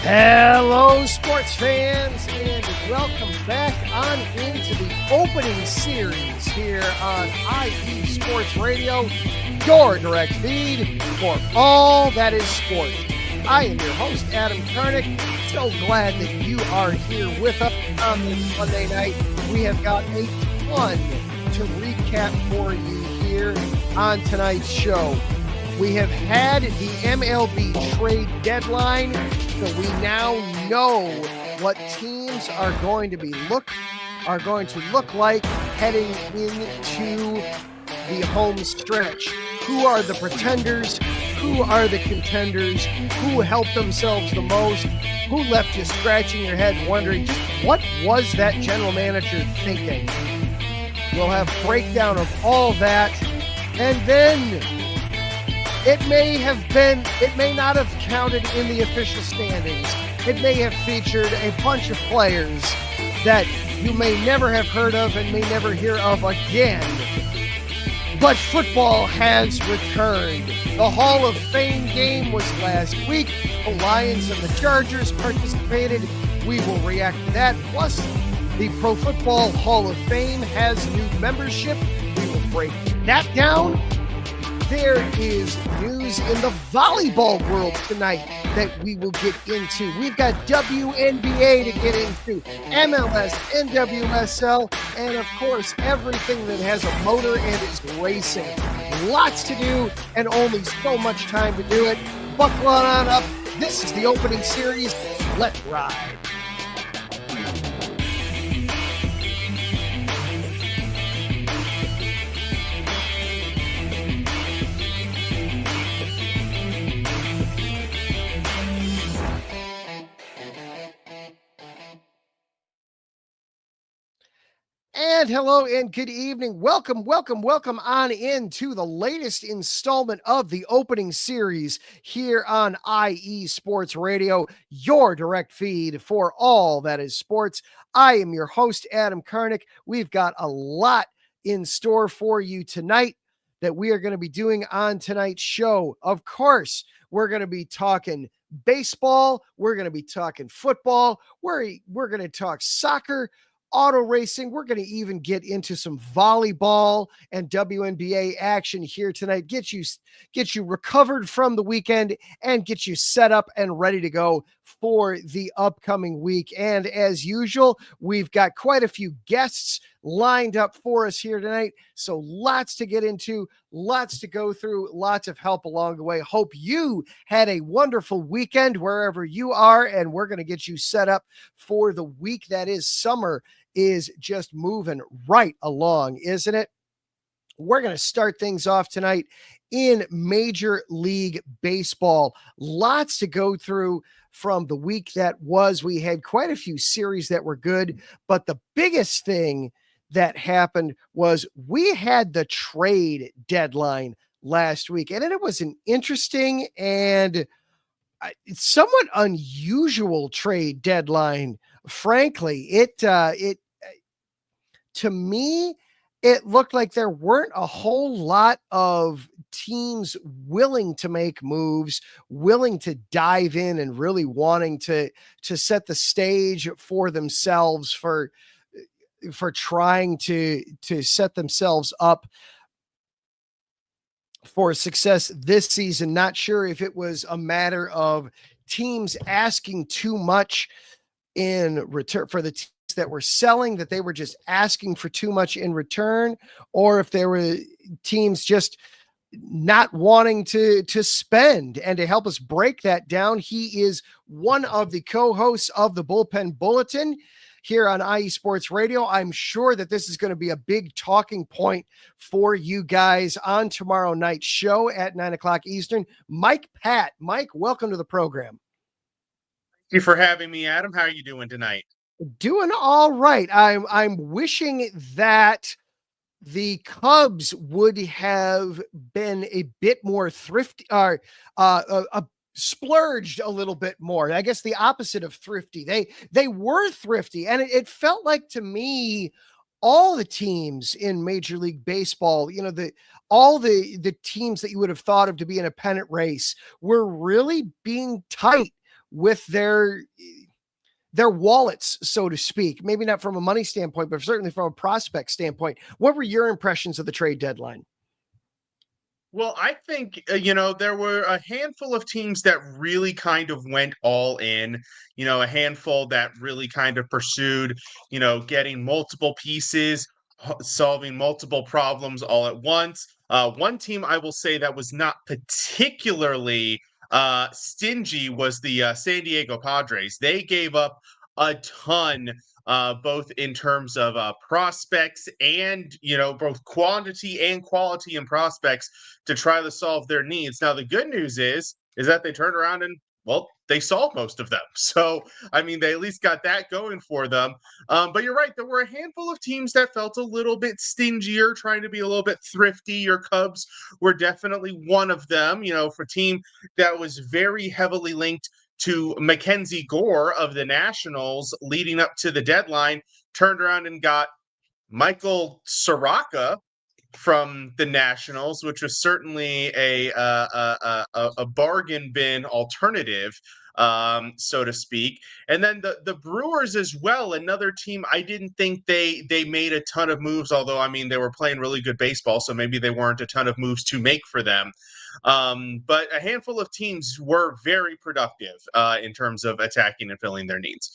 Hello, sports fans, and welcome back on into the opening series here on IE Sports Radio, your direct feed for all that is sports. I am your host, Adam Karnik. So glad that you are here with us on this Monday night. We have got a ton to recap for you here on tonight's show. We have had the MLB trade deadline, so we now know what teams are going to look like heading into the home stretch. Who are the pretenders? Who are the contenders? Who helped themselves the most? Who left you scratching your head wondering just what was that general manager thinking? We'll have a breakdown of all that, and then it may not have counted in the official standings. It may have featured a bunch of players that you may never have heard of and may never hear of again. But football has returned. The Hall of Fame game was last week. The Lions and the Chargers participated. We will react to that. Plus, the Pro Football Hall of Fame has new membership. We will break that down. There is news in the volleyball world tonight that we will get into. We've got WNBA to get into, MLS, NWSL, and of course, everything that has a motor and is racing. Lots to do and only so much time to do it. Buckle on up. This is the opening series. Let's ride. And hello and good evening. Welcome on into the latest installment of the opening series here on IE Sports Radio, your direct feed for all that is sports. I am your host, Adam Karnik. We've got a lot in store for you tonight that we are going to be doing on tonight's show. Of course, we're going to be talking baseball. We're going to be talking football. We're going to talk soccer, auto racing. We're going to even get into some volleyball and WNBA action here tonight. Get you recovered from the weekend and get you set up and ready to go for the upcoming week. And as usual, we've got quite a few guests lined up for us here tonight. So lots to get into, lots to go through, lots of help along the way. Hope you had a wonderful weekend wherever you are, and we're going to get you set up for the week that is summer is just moving right along, isn't it? We're going to start things off tonight in Major League Baseball. Lots to go through from the week that was. We had quite a few series that were good, but the biggest thing that happened was we had the trade deadline last week, and it was an interesting and somewhat unusual trade deadline. Frankly, it to me, it looked like there weren't a whole lot of teams willing to make moves, willing to dive in and really wanting to set the stage for themselves for trying to set themselves up for success this season. Not sure if it was a matter of teams asking too much in return for the teams that were selling, that they were just asking for too much in return, or if there were teams just not wanting to spend. And to help us break that down, he is one of the co-hosts of the Bullpen Bulletin here on IE Sports Radio. I'm sure that this is going to be a big talking point for you guys on tomorrow night's show at 9:00 Eastern. Mike Pat. Mike, welcome to the program. Thank you for having me, Adam. How are you doing tonight? Doing all right. I'm wishing that the Cubs would have been a bit more thrifty, or splurged a little bit more. I guess the opposite of thrifty. They were thrifty, and it felt like to me all the teams in Major League Baseball, all the teams that you would have thought of to be in a pennant race were really being tight with their wallets, so to speak. Maybe not from a money standpoint, but certainly from a prospect standpoint. What were your impressions of the trade deadline? Well, I think, there were a handful of teams that really kind of went all in, a handful that really kind of pursued, getting multiple pieces, solving multiple problems all at once. One team I will say that was not particularly stingy was the San Diego Padres. They gave up a ton, both in terms of prospects and, both quantity and quality in prospects to try to solve their needs. Now, the good news is that they turned around and, well, they solved most of them. So, I mean, they at least got that going for them. But you're right, there were a handful of teams that felt a little bit stingier, trying to be a little bit thrifty. Your Cubs were definitely one of them, for a team that was very heavily linked to Mackenzie Gore of the Nationals leading up to the deadline, turned around and got Michael Soraka from the Nationals, which was certainly a bargain bin alternative, so to speak. And then the Brewers as well, another team. I didn't think they made a ton of moves, although I mean they were playing really good baseball, so maybe they weren't a ton of moves to make for them. But a handful of teams were very productive in terms of attacking and filling their needs.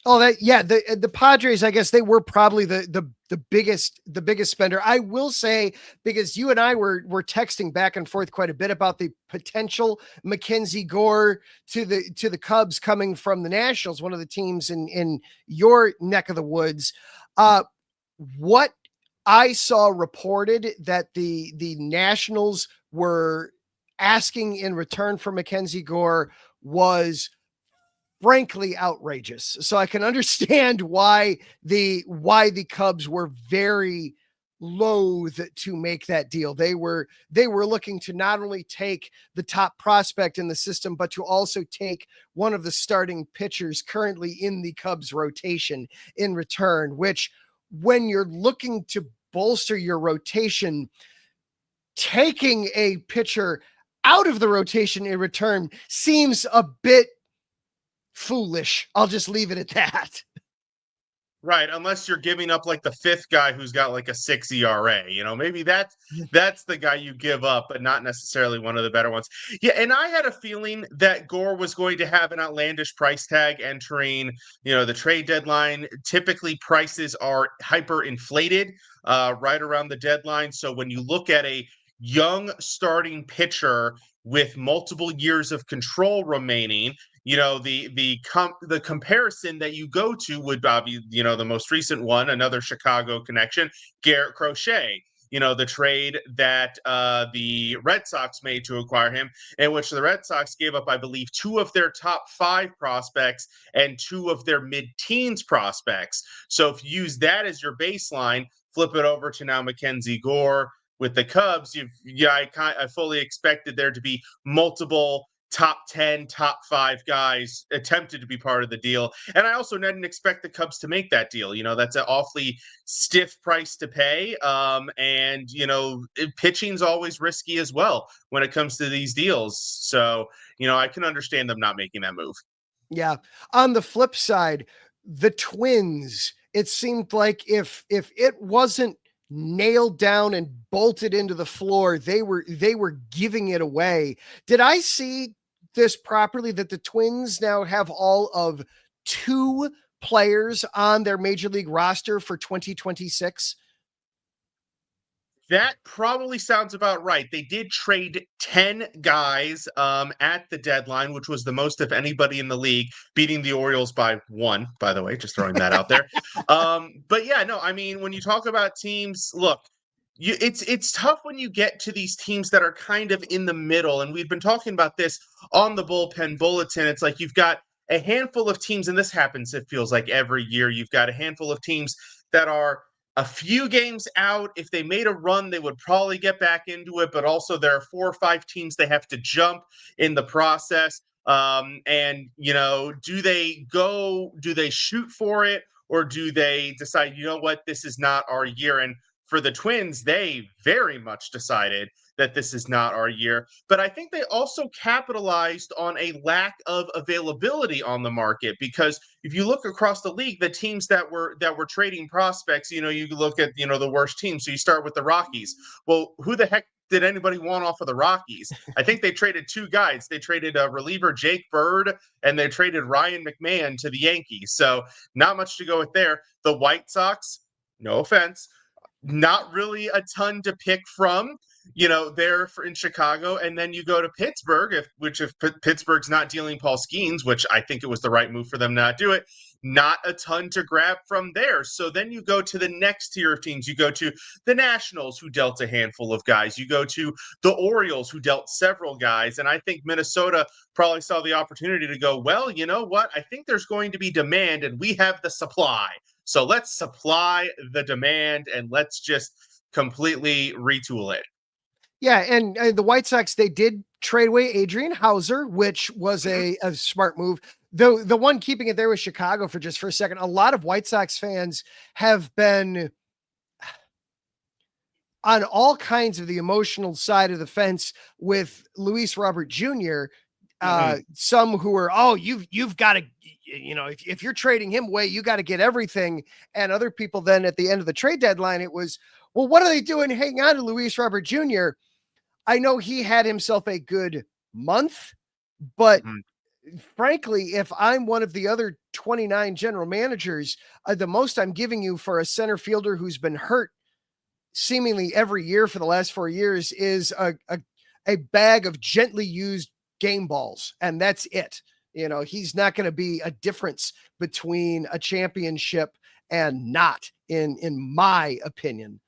Oh, the Padres, I guess they were probably the biggest spender. I will say, because you and I were texting back and forth quite a bit about the potential Mackenzie Gore to the Cubs coming from the Nationals, one of the teams in your neck of the woods. What I saw reported that the Nationals were asking in return for Mackenzie Gore was frankly outrageous. So I can understand why the Cubs were very loath to make that deal. They were looking to not only take the top prospect in the system, but to also take one of the starting pitchers currently in the Cubs rotation in return, which when you're looking to bolster your rotation, taking a pitcher out of the rotation in return seems a bit foolish. I'll just leave it at that. Right, unless you're giving up like the fifth guy who's got like a 6 ERA, maybe that's the guy you give up, but not necessarily one of the better ones. Yeah, and I had a feeling that Gore was going to have an outlandish price tag entering, the trade deadline. Typically, prices are hyperinflated right around the deadline. So when you look at a young starting pitcher with multiple years of control remaining, the comparison that you go to would be, the most recent one, another Chicago connection, Garrett Crochet, the trade that the Red Sox made to acquire him, in which the Red Sox gave up, I believe, 2 of their top 5 prospects and 2 of their mid-teens prospects. So if you use that as your baseline, flip it over to now Mackenzie Gore with the Cubs, I fully expected there to be multiple top 10, top 5 guys attempted to be part of the deal. And I also didn't expect the Cubs to make that deal. That's an awfully stiff price to pay. And, pitching's always risky as well when it comes to these deals. So, I can understand them not making that move. Yeah. On the flip side, the Twins, it seemed like if it wasn't nailed down and bolted into the floor, they were giving it away. Did I see this properly, that the Twins now have all of 2 players on their major league roster for 2026? That probably sounds about right. They did trade 10 guys at the deadline, which was the most of anybody in the league, beating the Orioles by 1, by the way, just throwing that out there. But yeah, no, I mean, when you talk about teams, look, it's tough when you get to these teams that are kind of in the middle. And we've been talking about this on the Bullpen Bulletin. It's like you've got a handful of teams, and this happens, it feels like every year, you've got a handful of teams that are a few games out. If they made a run, they would probably get back into it. But also there are 4 or 5 teams they have to jump in the process. And, do they shoot for it, or do they decide, what, this is not our year? And for the Twins, they very much decided that this is not our year. But I think they also capitalized on a lack of availability on the market, because if you look across the league, the teams that were trading prospects, you look at the worst teams. So you start with the Rockies. Well, who the heck did anybody want off of the Rockies? I think they traded two guys. They traded a reliever, Jake Bird, and they traded Ryan McMahon to the Yankees. So not much to go with there. The White Sox, no offense, not really a ton to pick from, in Chicago. And then you go to Pittsburgh, if Pittsburgh's not dealing Paul Skeens, which I think it was the right move for them not to do it, not a ton to grab from there. So then you go to the next tier of teams. You go to the Nationals, who dealt a handful of guys. You go to the Orioles, who dealt several guys. And I think Minnesota probably saw the opportunity to go, well, you know what? I think there's going to be demand, and we have the supply. So let's supply the demand, and let's just completely retool it. Yeah, and the White Sox, they did trade away Adrian Hauser, which was a smart move. Though the one keeping it there was Chicago for a second. A lot of White Sox fans have been on all kinds of the emotional side of the fence with Luis Robert Jr. Some who are, you've got to, if you're trading him away, you got to get everything. And other people then at the end of the trade deadline, it was, well, what are they doing hanging on to Luis Robert Jr.? I know he had himself a good month, but frankly, if I'm one of the other 29 general managers, the most I'm giving you for a center fielder who's been hurt seemingly every year for the last 4 years is a bag of gently used game balls. And that's it. He's not going to be a difference between a championship and not, in my opinion.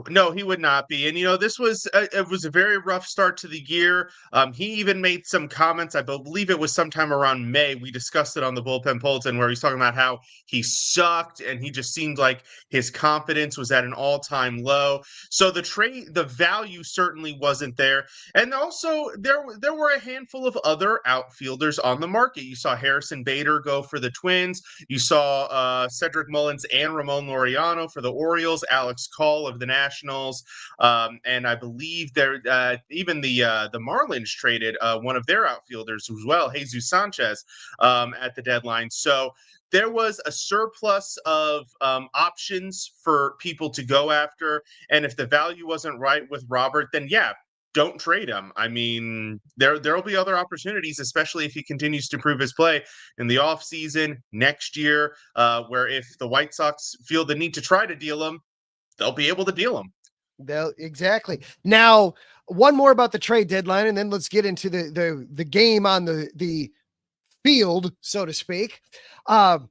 No, he would not be. And this was it was a very rough start to the year. He even made some comments. I believe it was sometime around May. We discussed it on the Bullpen Bulletin, where he's talking about how he sucked and he just seemed like his confidence was at an all-time low. So the value certainly wasn't there. And also there were a handful of other outfielders on the market. You saw Harrison Bader go for the Twins. You saw Cedric Mullins and Ramon Laureano for the Orioles, Alex Call of the Nationals, and I believe even the Marlins traded one of their outfielders as well, Jesus Sanchez, at the deadline. So there was a surplus of options for people to go after, and if the value wasn't right with Robert, then don't trade him. I mean, there'll be other opportunities, especially if he continues to improve his play in the offseason next year, where if the White Sox feel the need to try to deal him, they'll be able to deal them. Exactly. Now, one more about the trade deadline, and then let's get into the game on the field, so to speak. Now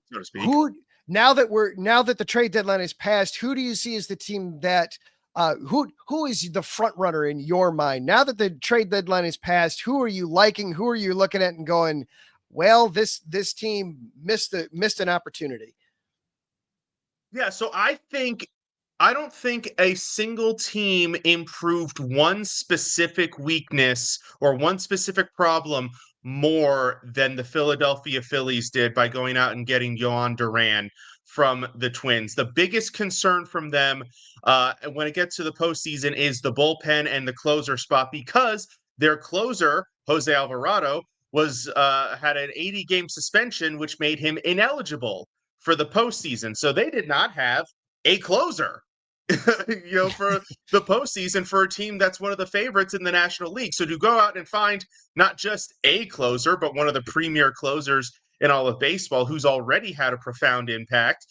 that the trade deadline is passed, who do you see as the team that who is the front runner in your mind? Now that the trade deadline is passed, who are you liking? Who are you looking at and going, well, this team missed an opportunity? Yeah, so I don't think a single team improved one specific weakness or one specific problem more than the Philadelphia Phillies did by going out and getting Yohan Duran from the Twins. The biggest concern from them when it gets to the postseason is the bullpen and the closer spot, because their closer, Jose Alvarado, had an 80-game suspension, which made him ineligible for the postseason. So they did not have a closer, for the postseason for a team that's one of the favorites in the National League. So to go out and find not just a closer, but one of the premier closers in all of baseball, who's already had a profound impact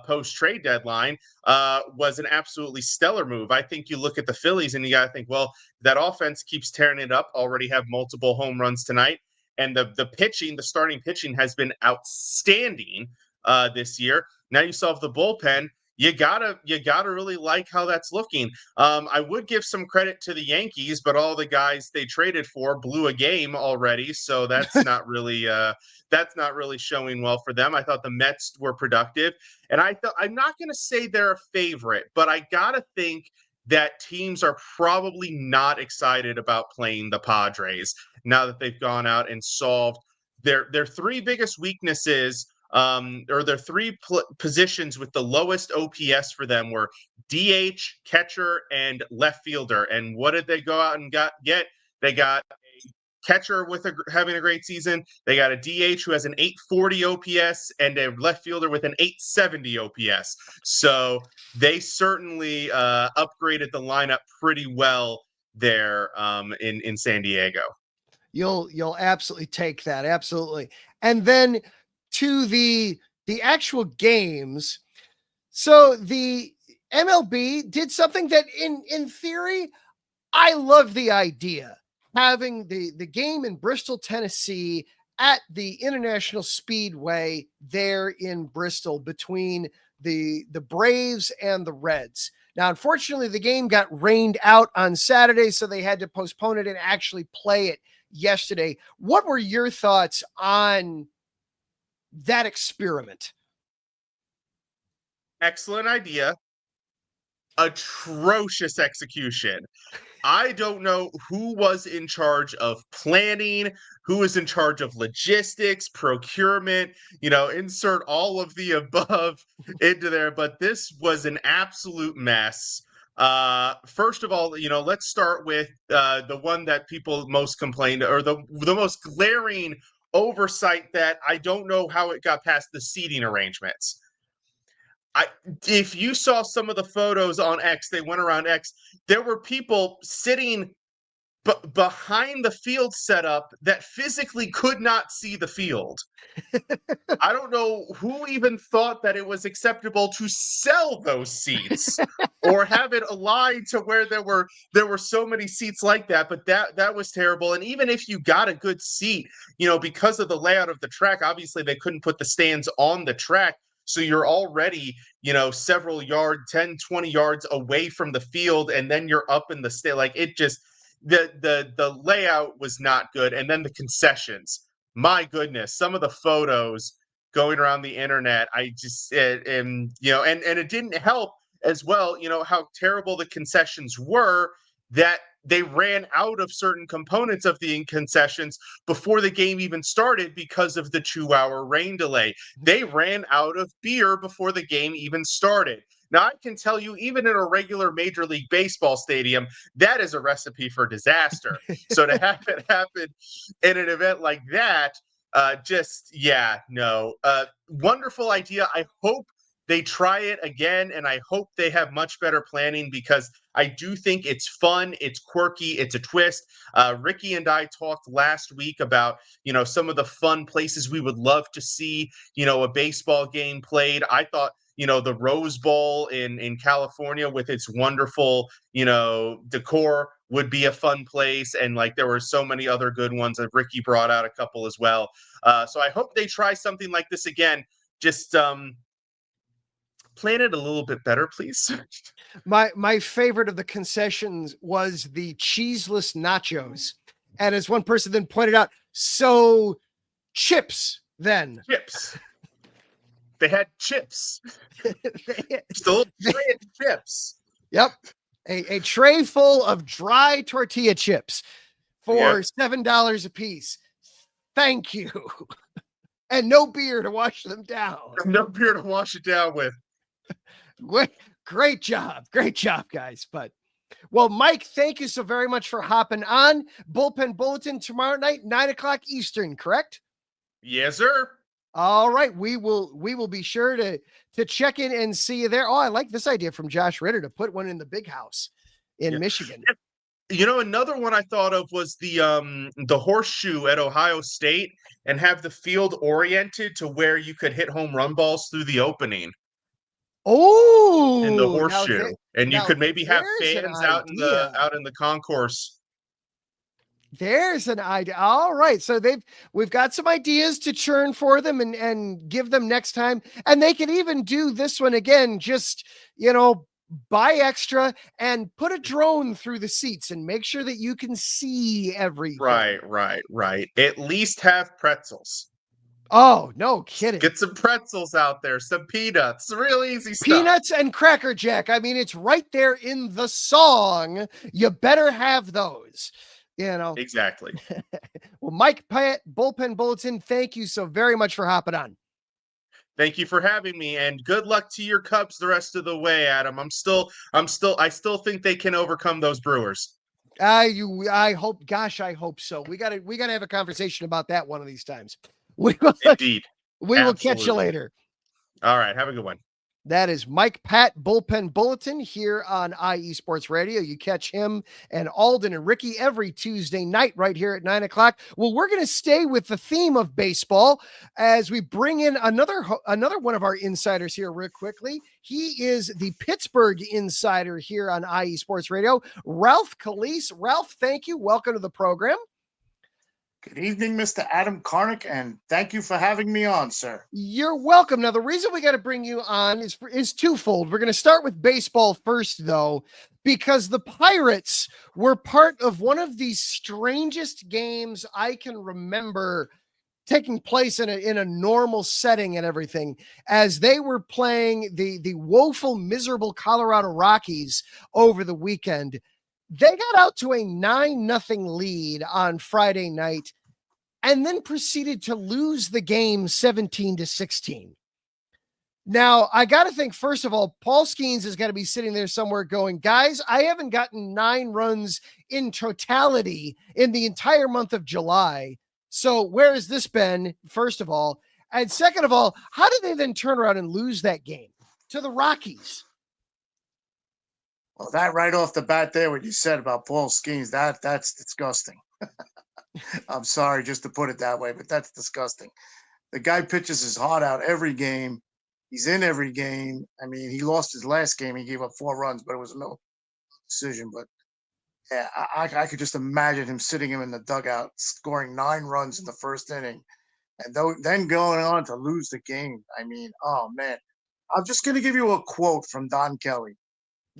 post-trade deadline, was an absolutely stellar move. I think you look at the Phillies and you got to think, well, that offense keeps tearing it up, already have multiple home runs tonight. And the pitching, the starting pitching has been outstanding this year. Now you still have the bullpen. You gotta really like how that's looking. I would give some credit to the Yankees, but all the guys they traded for blew a game already, so that's not really showing well for them. I thought the Mets were productive, and I'm not going to say they're a favorite, but I gotta think that teams are probably not excited about playing the Padres now that they've gone out and solved their three biggest weaknesses or their three positions with the lowest OPS for them were DH, catcher, and left fielder. And what did they go out and get? They got catcher with having a great season. They got a DH who has an 840 OPS and a left fielder with an 870 OPS. So they certainly upgraded the lineup pretty well there in San Diego. You'll absolutely take that. Absolutely. And then to the actual games. So the MLB did something that in theory, I love the idea. Having the game in Bristol, Tennessee at the International Speedway there in Bristol between the Braves and the Reds. Now, unfortunately, the game got rained out on Saturday, so they had to postpone it and actually play it yesterday. What were your thoughts on that experiment? Excellent idea. Atrocious execution. I don't know who was in charge of planning, who was in charge of logistics, procurement, insert all of the above into there, but this was an absolute mess. First of all, let's start with the one that people most complained, or the most glaring oversight that I don't know how it got past the seating arrangements. If you saw some of the photos on X, they went around X, there were people sitting behind the field setup that physically could not see the field. I don't know who even thought that it was acceptable to sell those seats or have it aligned to where there were so many seats like that, but that was terrible. And even if you got a good seat, because of the layout of the track, obviously they couldn't put the stands on the track. So you're already, several yards, 10, 20 yards away from the field, and then you're up in the state. Like, it just, the layout was not good. And then the concessions, my goodness, some of the photos going around the internet, I just, and it didn't help as well, how terrible the concessions were, that they ran out of certain components of the concessions before the game even started because of the 2-hour rain delay. They ran out of beer before the game even started. Now, I can tell you, even in a regular Major League Baseball stadium, that is a recipe for disaster. So to have it happen in an event like that, wonderful idea. I hope they try it again, and I hope they have much better planning, because I do think it's fun, it's quirky, it's a twist. Ricky and I talked last week about, some of the fun places we would love to see, a baseball game played. I thought, the Rose Bowl in California with its wonderful, decor would be a fun place. And there were so many other good ones that Ricky brought out a couple as well. So I hope they try something like this again. Just, plan it a little bit better, please. My favorite of the concessions was the cheeseless nachos. And as one person then pointed out, so chips then. Chips. They had chips. Still chips. Yep. A tray full of dry tortilla chips for $7 a piece. Thank you. And no beer to wash them down. No beer to wash it down with. Great job, guys. But well, Mike, thank you so very much for hopping on. Bullpen Bulletin tomorrow night, 9:00 Eastern, correct? Yes, sir. All right, we will be sure to check in and see you there. Oh, I like this idea from Josh Ritter to put one in the big house in Michigan. Another one I thought of was the horseshoe at Ohio State, and have the field oriented to where you could hit home run balls through the opening. Oh, in the horseshoe, and you could maybe have fans out in the concourse. There's an idea. All right, so we've got some ideas to churn for them and give them next time, and they can even do this one again. Just buy extra and put a drone through the seats and make sure that you can see everything. Right. At least have pretzels. Oh, no kidding. Get some pretzels out there, some peanuts, real easy stuff. Peanuts and Cracker Jack. I mean, it's right there in the song. You better have those, Exactly. Well, Mike Pyatt, Bullpen Bulletin, thank you so very much for hopping on. Thank you for having me, and good luck to your Cubs the rest of the way, Adam. I still think they can overcome those Brewers. I hope, gosh, I hope so. We gotta have a conversation about that one of these times. We will, Indeed. we will catch you Absolutely. later. All right. Have a good one. That is Mike Pat Bullpen Bulletin here on IE Sports Radio. You catch him and Alden and Ricky every Tuesday night right here at 9 o'clock. Well, we're going to stay with the theme of baseball as we bring in another one of our insiders here real quickly. He is the Pittsburgh insider here on IE Sports Radio, Ralph Calise. Ralph, thank you. Welcome to the program. Good evening, Mr. Adam Karnik, and thank you for having me on, sir. You're welcome. Now, the reason we got to bring you on is twofold. We're going to start with baseball first, though, because the Pirates were part of one of the strangest games I can remember taking place in a normal setting and everything, as they were playing the woeful, miserable Colorado Rockies over the weekend. They got out to a 9-0 lead on Friday night and then proceeded to lose the game 17-16. Now, I got to think, first of all, Paul Skeens has got to be sitting there somewhere going, guys, I haven't gotten 9 runs in totality in the entire month of July. So where has this been, first of all? And second of all, how did they then turn around and lose that game to the Rockies? Well, that right off the bat there, what you said about Paul Skeens, that's disgusting. I'm sorry just to put it that way, but that's disgusting. The guy pitches his heart out every game. He's in every game. I mean, he lost his last game. He gave up 4 runs, but it was no decision. But yeah, I could just imagine him sitting him in the dugout, scoring 9 runs in the first inning, and then going on to lose the game. I mean, oh man. I'm just going to give you a quote from Don Kelly.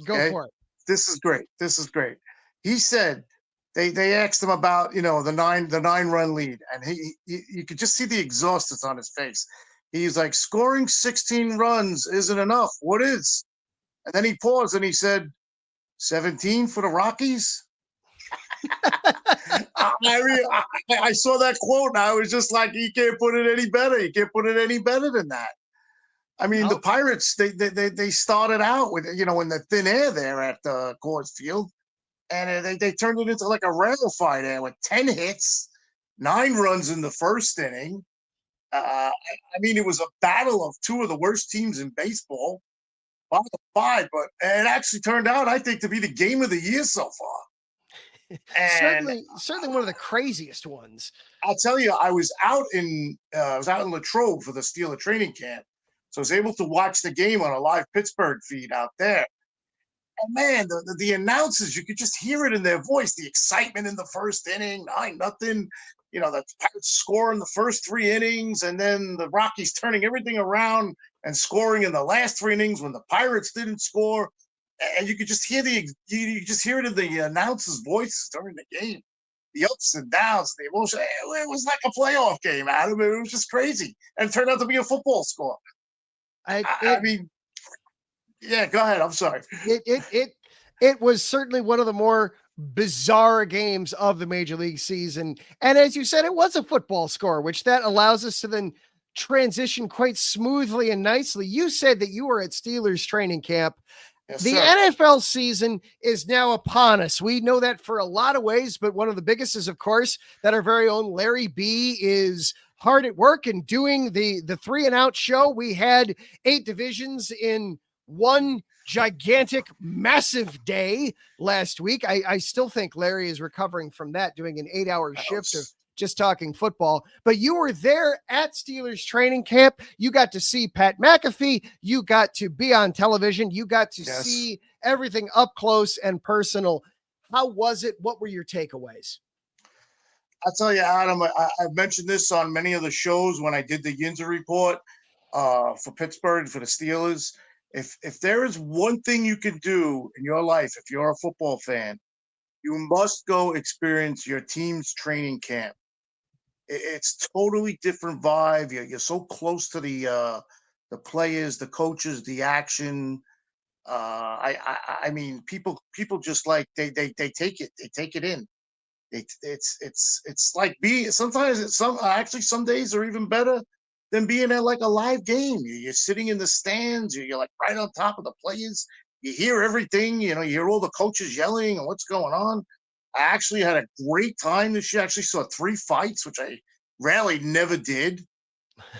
Go for it. This is great. This is great. He said they asked him about the 9-run lead, and you could just see the exhaustion on his face. He's like, scoring 16 runs isn't enough. What is? And then he paused and he said, 17 for the Rockies. I saw that quote and I was just like, you can't put it any better. You can't put it any better than that. I mean, the Pirates, they started out with, in the thin air there at Coors Field, and they turned it into like a rail fight there with 10 hits, 9 runs in the first inning. I mean, it was a battle of 2 of the worst teams in baseball, 5-5, but it actually turned out, I think, to be the game of the year so far. And certainly one of the craziest ones. I'll tell you, I was out in Latrobe for the Steeler training camp. So I was able to watch the game on a live Pittsburgh feed out there. And man, the announcers, you could just hear it in their voice, the excitement in the first inning, 9-0. The Pirates score in the first 3 innings, and then the Rockies turning everything around and scoring in the last 3 innings when the Pirates didn't score. And you could just hear you just hear it in the announcers' voices during the game. The ups and downs, the emotion. It was like a playoff game, Adam. It was just crazy. And it turned out to be a football score. I mean, yeah, go ahead. I'm sorry. It was certainly one of the more bizarre games of the Major League season. And as you said, it was a football score, which that allows us to then transition quite smoothly and nicely. You said that you were at Steelers training camp. Yes, the NFL season is now upon us. We know that for a lot of ways, but one of the biggest is, of course, that our very own Larry B is hard at work and doing the 3 and Out show. We had 8 divisions in one gigantic, massive day last week. I still think Larry is recovering from that, doing an 8-hour shift of just talking football. But you were there at Steelers training camp. You got to see Pat McAfee. You got to be on television. You got to see everything up close and personal. How was it? What were your takeaways? I'll tell you, Adam, I've mentioned this on many of the shows when I did the Yinzer report for Pittsburgh, for the Steelers. If there is one thing you can do in your life, if you're a football fan, you must go experience your team's training camp. It's totally different vibe. You're so close to the players, the coaches, the action. I mean, people just like they take it. They take it in. It's like sometimes some days are even better than being at like a live game. You're sitting in the stands. You're like right on top of the players. You hear everything. You hear all the coaches yelling and what's going on. I actually had a great time this year. I actually saw 3 fights, which I rarely never did.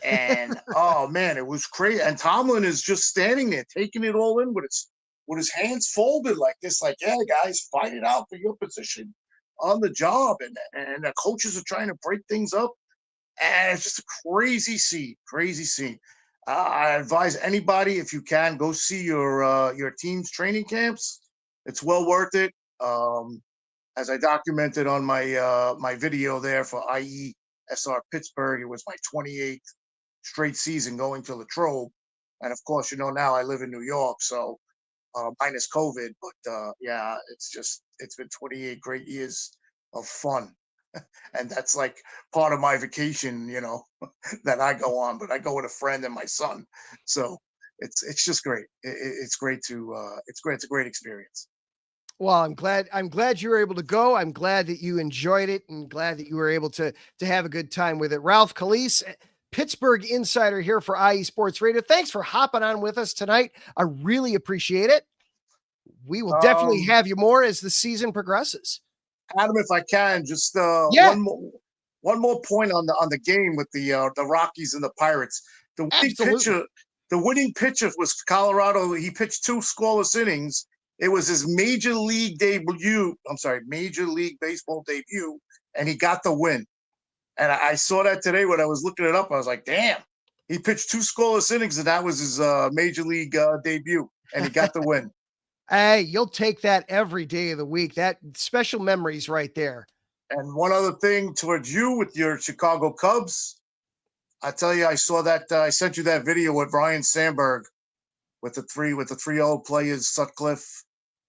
And oh man, it was crazy. And Tomlin is just standing there taking it all in with his hands folded like this, like, yeah, guys, fight it out for your position on the job. And the coaches are trying to break things up. And it's just a crazy scene, crazy scene. I advise anybody, if you can, go see your team's training camps. It's well worth it. As I documented on my video there for IESR Pittsburgh, it was my 28th straight season going to Latrobe, and of course, now I live in New York, so minus COVID. But yeah, it's been 28 great years of fun, and that's like part of my vacation, that I go on. But I go with a friend and my son, so it's just great. It's great to it's great. It's a great experience. Well, I'm glad you were able to go. I'm glad that you enjoyed it and glad that you were able to have a good time with it. Ralph Calise, Pittsburgh Insider here for IE Sports Radio. Thanks for hopping on with us tonight. I really appreciate it. We will definitely have you more as the season progresses. Adam, if I can, just one more point on the game with the Rockies and the Pirates. The winning pitcher was Colorado. He pitched 2 scoreless innings. It was his Major League Baseball debut, and he got the win. And I saw that today when I was looking it up. I was like, damn, he pitched 2 scoreless innings, and that was his Major League debut, and he got the win. Hey, you'll take that every day of the week. That special memories right there. And one other thing towards you with your Chicago Cubs, I tell you, I saw that I sent you that video with Ryan Sandberg with the three old players, Sutcliffe,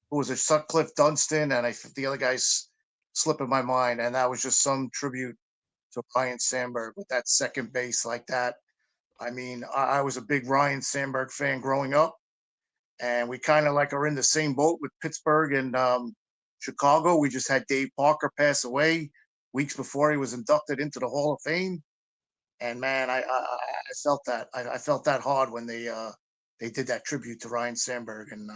who was a Sutcliffe, Dunston, and the other guy's slipping my mind. And that was just some tribute to Ryan Sandberg with that second base like that. I mean, I was a big Ryan Sandberg fan growing up, and we kind of like are in the same boat with Pittsburgh and Chicago. We just had Dave Parker pass away weeks before he was inducted into the Hall of Fame. And man, I felt that. I felt that hard when they did that tribute to Ryan Sandberg, and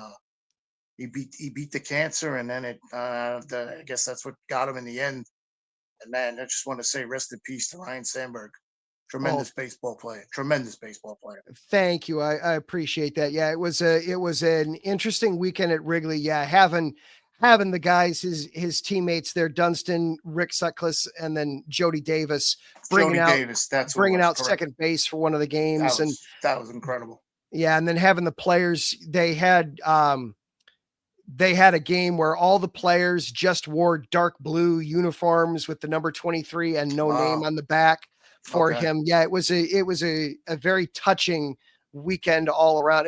he beat the cancer, and then I guess that's what got him in the end. And man, I just want to say rest in peace to Ryan Sandberg. Tremendous baseball player. Tremendous baseball player. Thank you. I appreciate that. Yeah, it was an interesting weekend at Wrigley. Yeah, having the guys, his teammates there, Dunston, Rick Sutcliffe, and then Jody Davis bringing out second base for one of the games. That was incredible. Yeah, and then having the players, they had a game where all the players just wore dark blue uniforms with the number 23 and no name on the back for him. Yeah, it was a very touching weekend all around.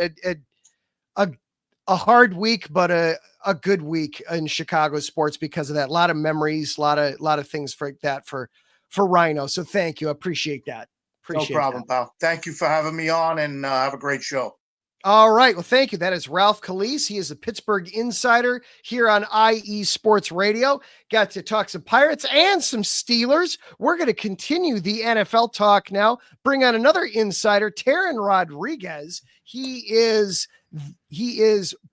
A hard week, but a good week in Chicago sports because of that. A lot of memories, a lot of things for that for Rhino. So thank you. I appreciate that. No problem, pal. Thank you for having me on, and have a great show. All right. Well, thank you. That is Ralph Calise. He is a Pittsburgh Insider here on IE Sports Radio. Got to talk some Pirates and some Steelers. We're going to continue the NFL talk now. Bring on another insider, Taryn Rodriguez. He is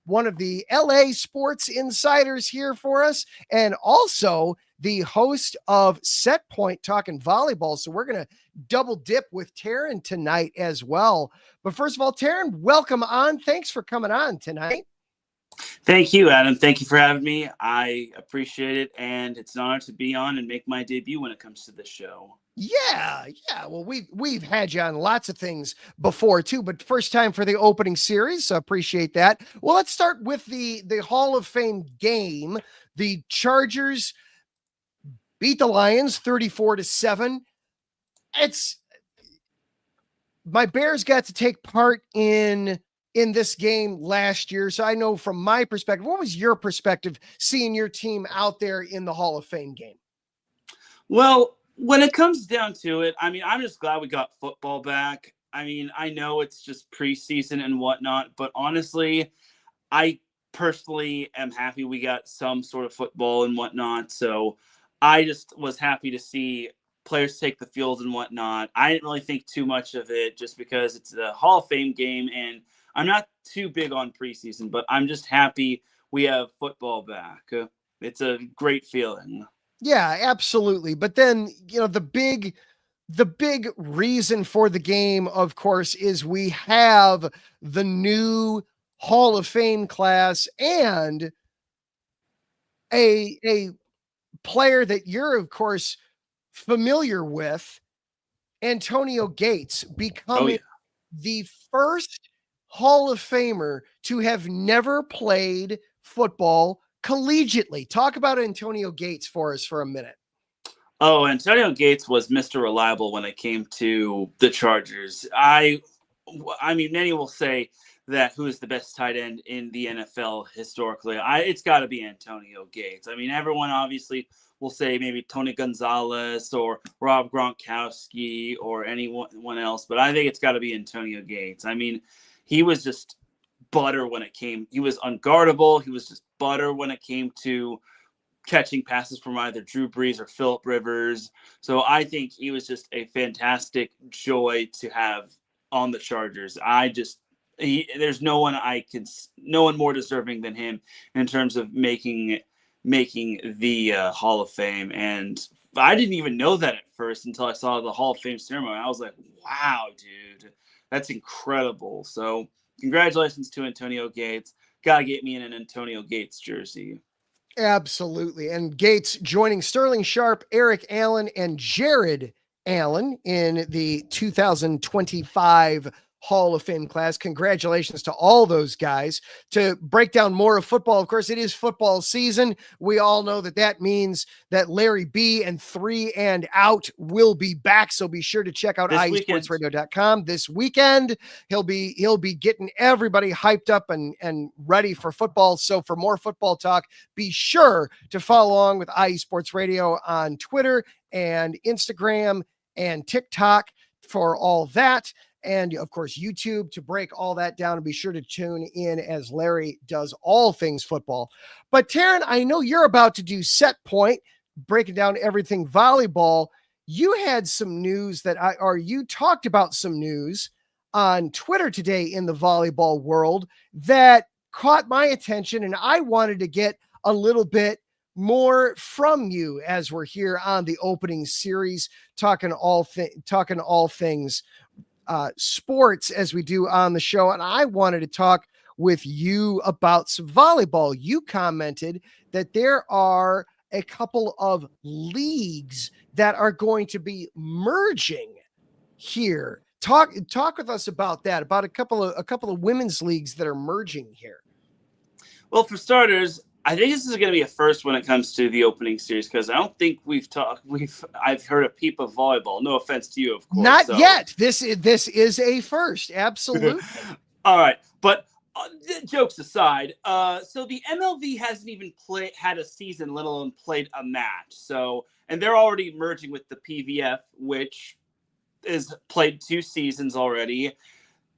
one of the LA sports insiders here for us, and also the host of Set Point talking volleyball. So we're going to double dip with Taryn tonight as well. But first of all, Taryn, welcome on. Thanks for coming on tonight. Thank you, Adam. Thank you for having me. I appreciate it. And it's an honor to be on and make my debut when it comes to this show. Yeah. Well, we've had you on lots of things before too, but first time for the opening series. So appreciate that. Well, let's start with the Hall of Fame game. The Chargers beat the Lions 34-7. My Bears got to take part in this game last year. So I know from my perspective, what was your perspective seeing your team out there in the Hall of Fame game? Well, when it comes down to it, I mean, I'm just glad we got football back. I mean, I know it's just preseason and whatnot, but honestly, I personally am happy we got some sort of football and whatnot. So I just was happy to see players take the field and whatnot. I didn't really think too much of it just because it's a Hall of Fame game, and I'm not too big on preseason, but I'm just happy we have football back. It's a great feeling. Yeah, absolutely. But then, the big reason for the game, of course, is we have the new Hall of Fame class and a player that you're, of course, familiar with, Antonio Gates, becoming the first Hall of Famer to have never played football collegiately. Talk about Antonio Gates for us for a minute. Oh, Antonio Gates was Mr. Reliable when it came to the Chargers. I mean, many will say that who is the best tight end in the NFL historically. It's got to be Antonio Gates. I mean, everyone obviously will say maybe Tony Gonzalez or Rob Gronkowski or anyone else, but I think it's got to be Antonio Gates. I mean, he was just butter when it came. He was unguardable. He was just butter when it came to catching passes from either Drew Brees or Phillip Rivers. So I think he was just a fantastic joy to have on the Chargers. There's no one more deserving than him in terms of making the Hall of Fame. And I didn't even know that at first until I saw the Hall of Fame ceremony. I was like, wow, dude, that's incredible. So congratulations to Antonio Gates. Got to get me in an Antonio Gates jersey. Absolutely. And Gates joining Sterling Sharp, Eric Allen, and Jared Allen in the 2025 Hall of Fame class. Congratulations to all those guys. To break down more of football, of course, it is football season. We all know that means that Larry B and 3 and Out will be back. So be sure to check out iesportsradio.com this weekend. He'll be getting everybody hyped up and ready for football. So for more football talk, be sure to follow along with IE Sports Radio on Twitter and Instagram and TikTok for all that. And of course, YouTube to break all that down, and be sure to tune in as Larry does all things football. But Taryn, I know you're about to do Set Point, breaking down everything volleyball. You had some news you talked about some news on Twitter today in the volleyball world that caught my attention, and I wanted to get a little bit more from you as we're here on the opening series, talking all things sports as we do on the show. And I wanted to talk with you about some volleyball. You commented that there are a couple of leagues that are going to be merging here. Talk with us about that, about a couple of women's leagues that are merging here. Well, for starters, I think this is going to be a first when it comes to the opening series, because I don't think I've heard a peep of volleyball. No offense to you, of course. Not yet. This is a first. Absolutely. All right. But jokes aside, so the MLV hasn't even had a season, let alone played a match. So, and they're already merging with the PVF, which is played 2 seasons already.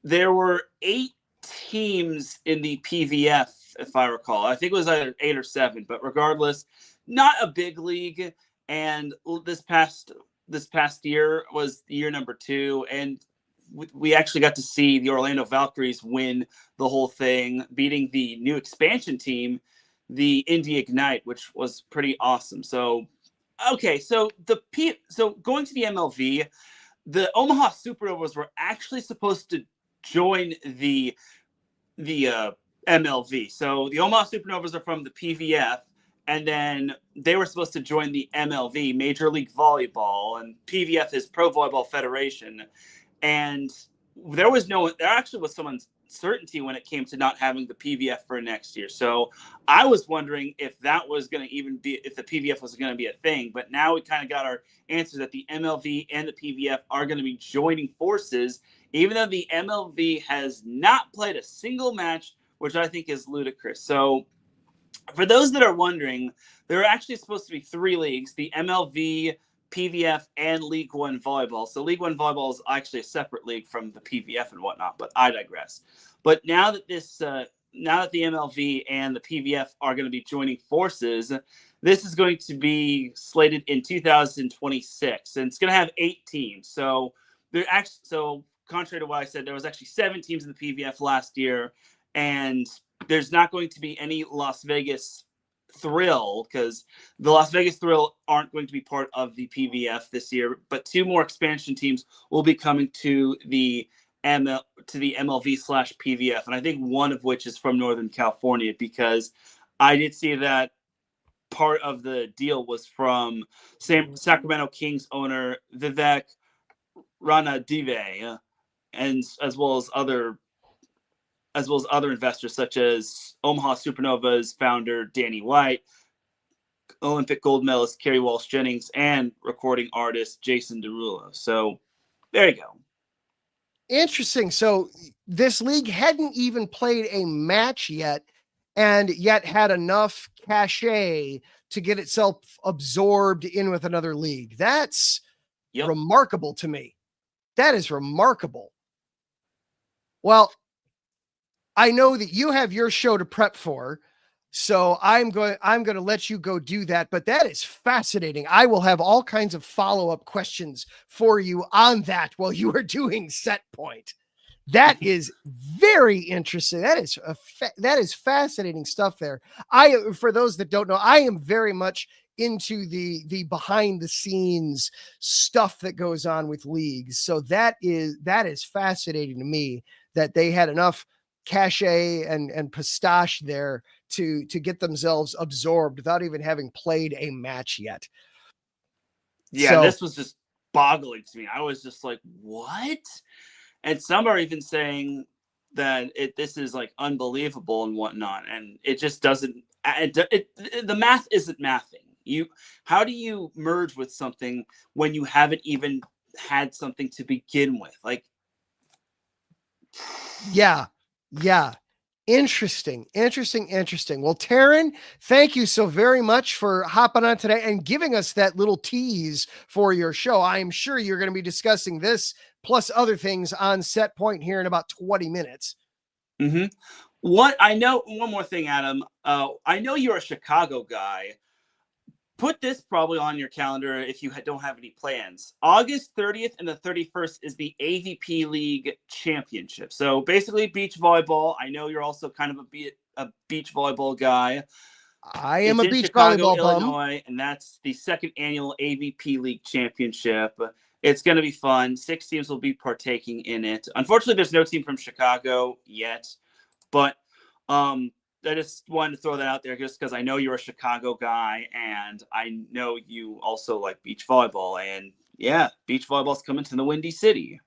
There were 8 teams in the PVF, if I recall. I think it was either 8 or 7, but regardless, not a big league. And this past year was year number 2, and we actually got to see the Orlando Valkyries win the whole thing, beating the new expansion team, the Indy Ignite, which was pretty awesome. So, okay, so going to the MLV, the Omaha Supernovas were actually supposed to join the MLV. So the Omaha Supernovas are from the PVF, and then they were supposed to join the MLV, Major League Volleyball, and PVF is Pro Volleyball Federation. And there actually was some uncertainty when it came to not having the PVF for next year. So I was wondering if that was going to if the PVF was going to be a thing. But now we kind of got our answer that the MLV and the PVF are going to be joining forces, even though the MLV has not played a single match, which I think is ludicrous. So for those that are wondering, there are actually supposed to be 3 leagues, the MLV, PVF, and League One Volleyball. So League One Volleyball is actually a separate league from the PVF and whatnot, but I digress. But now that the MLV and the PVF are going to be joining forces, This is going to be slated in 2026, and it's going to have 8 teams. So contrary to what I said, there was actually 7 teams in the PVF last year, and there's not going to be any Las Vegas Thrill, because the Las Vegas Thrill aren't going to be part of the PVF this year, but 2 more expansion teams will be coming to the MLV/PVF, and I think one of which is from Northern California, because I did see that part of the deal was from Sacramento Kings owner Vivek Ranadive, and as well as other investors such as Omaha Supernovas founder Danny White, Olympic gold medalist Kerry Walsh Jennings, and recording artist Jason Derulo. So there you go. Interesting. So this league hadn't even played a match yet, and yet had enough cachet to get itself absorbed in with another league. That's remarkable to me. That is remarkable. Well, I know that you have your show to prep for, so I'm going to let you go do that, but that is fascinating. I will have all kinds of follow-up questions for you on that while you are doing Set Point. That is very interesting. That is fascinating stuff there. For those that don't know, I am very much into the behind the scenes stuff that goes on with leagues. So that is fascinating to me, that they had enough cachet and pistache there to get themselves absorbed without even having played a match yet. Yeah, so, this was just boggling to me. I was just like, what? And some are even saying that this is like unbelievable and whatnot. And it just doesn't, the math isn't mathing. How do you merge with something when you haven't even had something to begin with? Like, yeah. Interesting. Well, Taryn, thank you so very much for hopping on today and giving us that little tease for your show. I am sure you're going to be discussing this plus other things on Set Point here in about 20 minutes. Mm-hmm. One more thing, Adam. I know you're a Chicago guy. Put this probably on your calendar if you don't have any plans. August 30th and the 31st is the AVP League Championship. So basically beach volleyball. I know you're also kind of a beach volleyball guy. I am a beach volleyball bum. Illinois, and that's the 2nd annual AVP League Championship. It's going to be fun. 6 teams will be partaking in it. Unfortunately, there's no team from Chicago yet, but I just wanted to throw that out there just because I know you're a Chicago guy, and I know you also like beach volleyball. And yeah, beach volleyball's coming to the Windy City.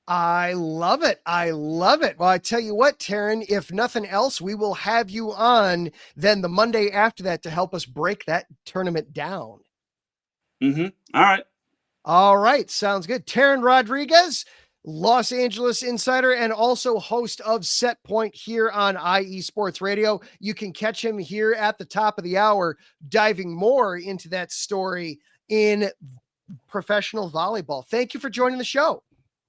I love it. Well, I tell you what, Taryn, if nothing else, we will have you on then the Monday after that to help us break that tournament down. Mm-hmm. All right. Sounds good. Taryn Rodriguez, Los Angeles insider and also host of Set Point here on IE Sports Radio. You can catch him here at the top of the hour, diving more into that story in professional volleyball. Thank you for joining the show.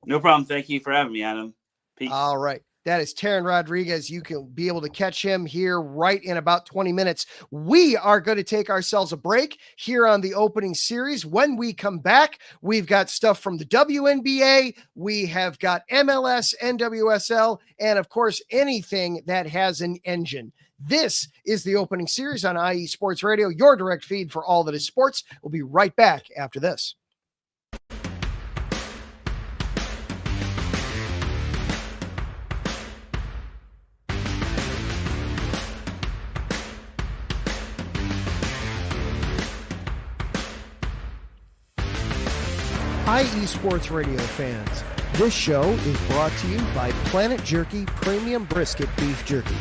No problem. Thank you for having me, Adam. Peace. All right. That is Taryn Rodriguez. You can be able to catch him here right in about 20 minutes. We are going to take ourselves a break here on the opening series. When we come back, we've got stuff from the WNBA. We have got MLS, NWSL, and of course, anything that has an engine. This is the opening series on IE Sports Radio, your direct feed for all that is sports. We'll be right back after this. IE Sports Radio fans, this show is brought to you by Planet Jerky Premium Brisket Beef Jerky.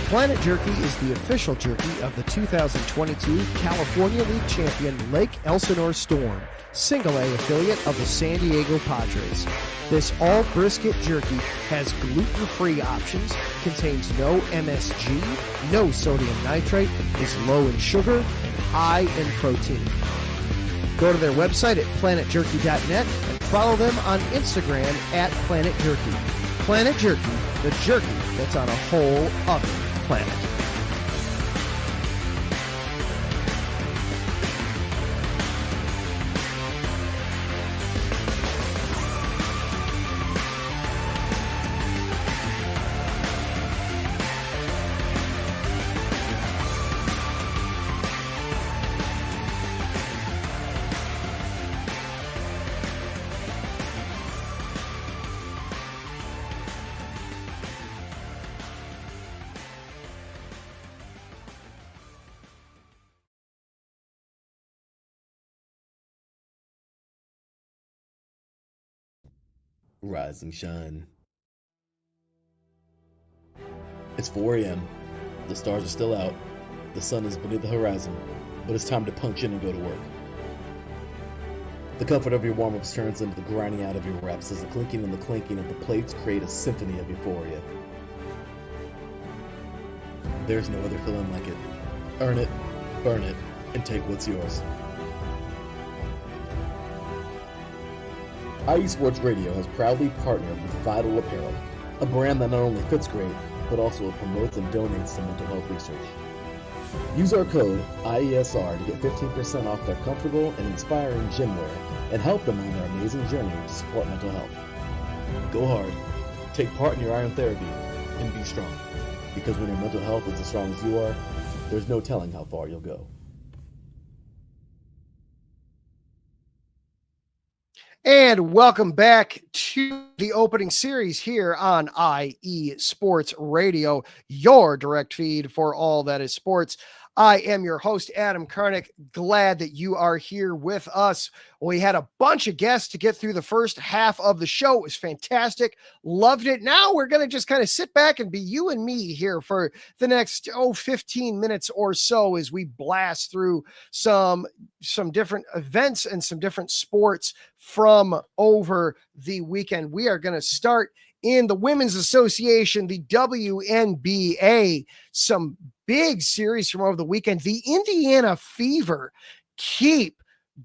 Planet Jerky is the official jerky of the 2022 California League champion Lake Elsinore Storm, Single A affiliate of the San Diego Padres. This all brisket jerky has gluten-free options, contains no MSG, no sodium nitrate, is low in sugar, and high in protein. Go to their website at planetjerky.net and follow them on Instagram at Planet Jerky. Planet Jerky, the jerky that's on a whole other planet. rise and shine. It's 4 a.m. The stars are still out. The sun is beneath the horizon, but it's time to punch in and go to work. The comfort of your warm-ups turns into the grinding out of your reps as the clinking and the clanking of the plates create a symphony of euphoria. There's no other feeling like it. Earn it, burn it, and take what's yours. IE Sports Radio has proudly partnered with Vital Apparel, a brand that not only fits great, but also promotes and donates to mental health research. Use our code IESR to get 15% off their comfortable and inspiring gym wear and help them on their amazing journey to support mental health. Go hard, take part in your iron therapy, and be strong. Because when your mental health is as strong as you are, there's no telling how far you'll go. And welcome back to the opening series here on IE Sports Radio, your direct feed for all that is sports. I am your host, Adam Karnik. Glad that you are here with us. We had a bunch of guests to get through the first half of the show. It was fantastic. Loved it. Now we're going to just kind of sit back and be you and me here for the next 15 minutes or so as we blast through some different events and some different sports from over the weekend. We are going to start in the Women's Association, the WNBA, some big series from over the weekend. The Indiana Fever keep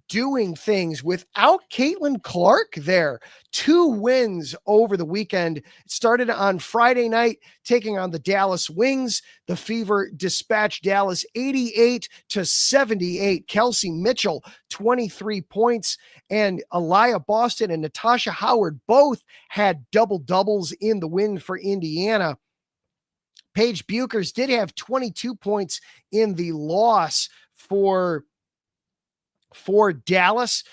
doing things without Caitlin Clark there. 2 wins over the weekend. It started on Friday night, taking on the Dallas Wings. The Fever dispatched Dallas 88-78. Kelsey Mitchell, 23 points, and Aliyah Boston and Natasha Howard both had double-doubles in the win for Indiana. Paige Buchers did have 22 points in the loss for Dallas,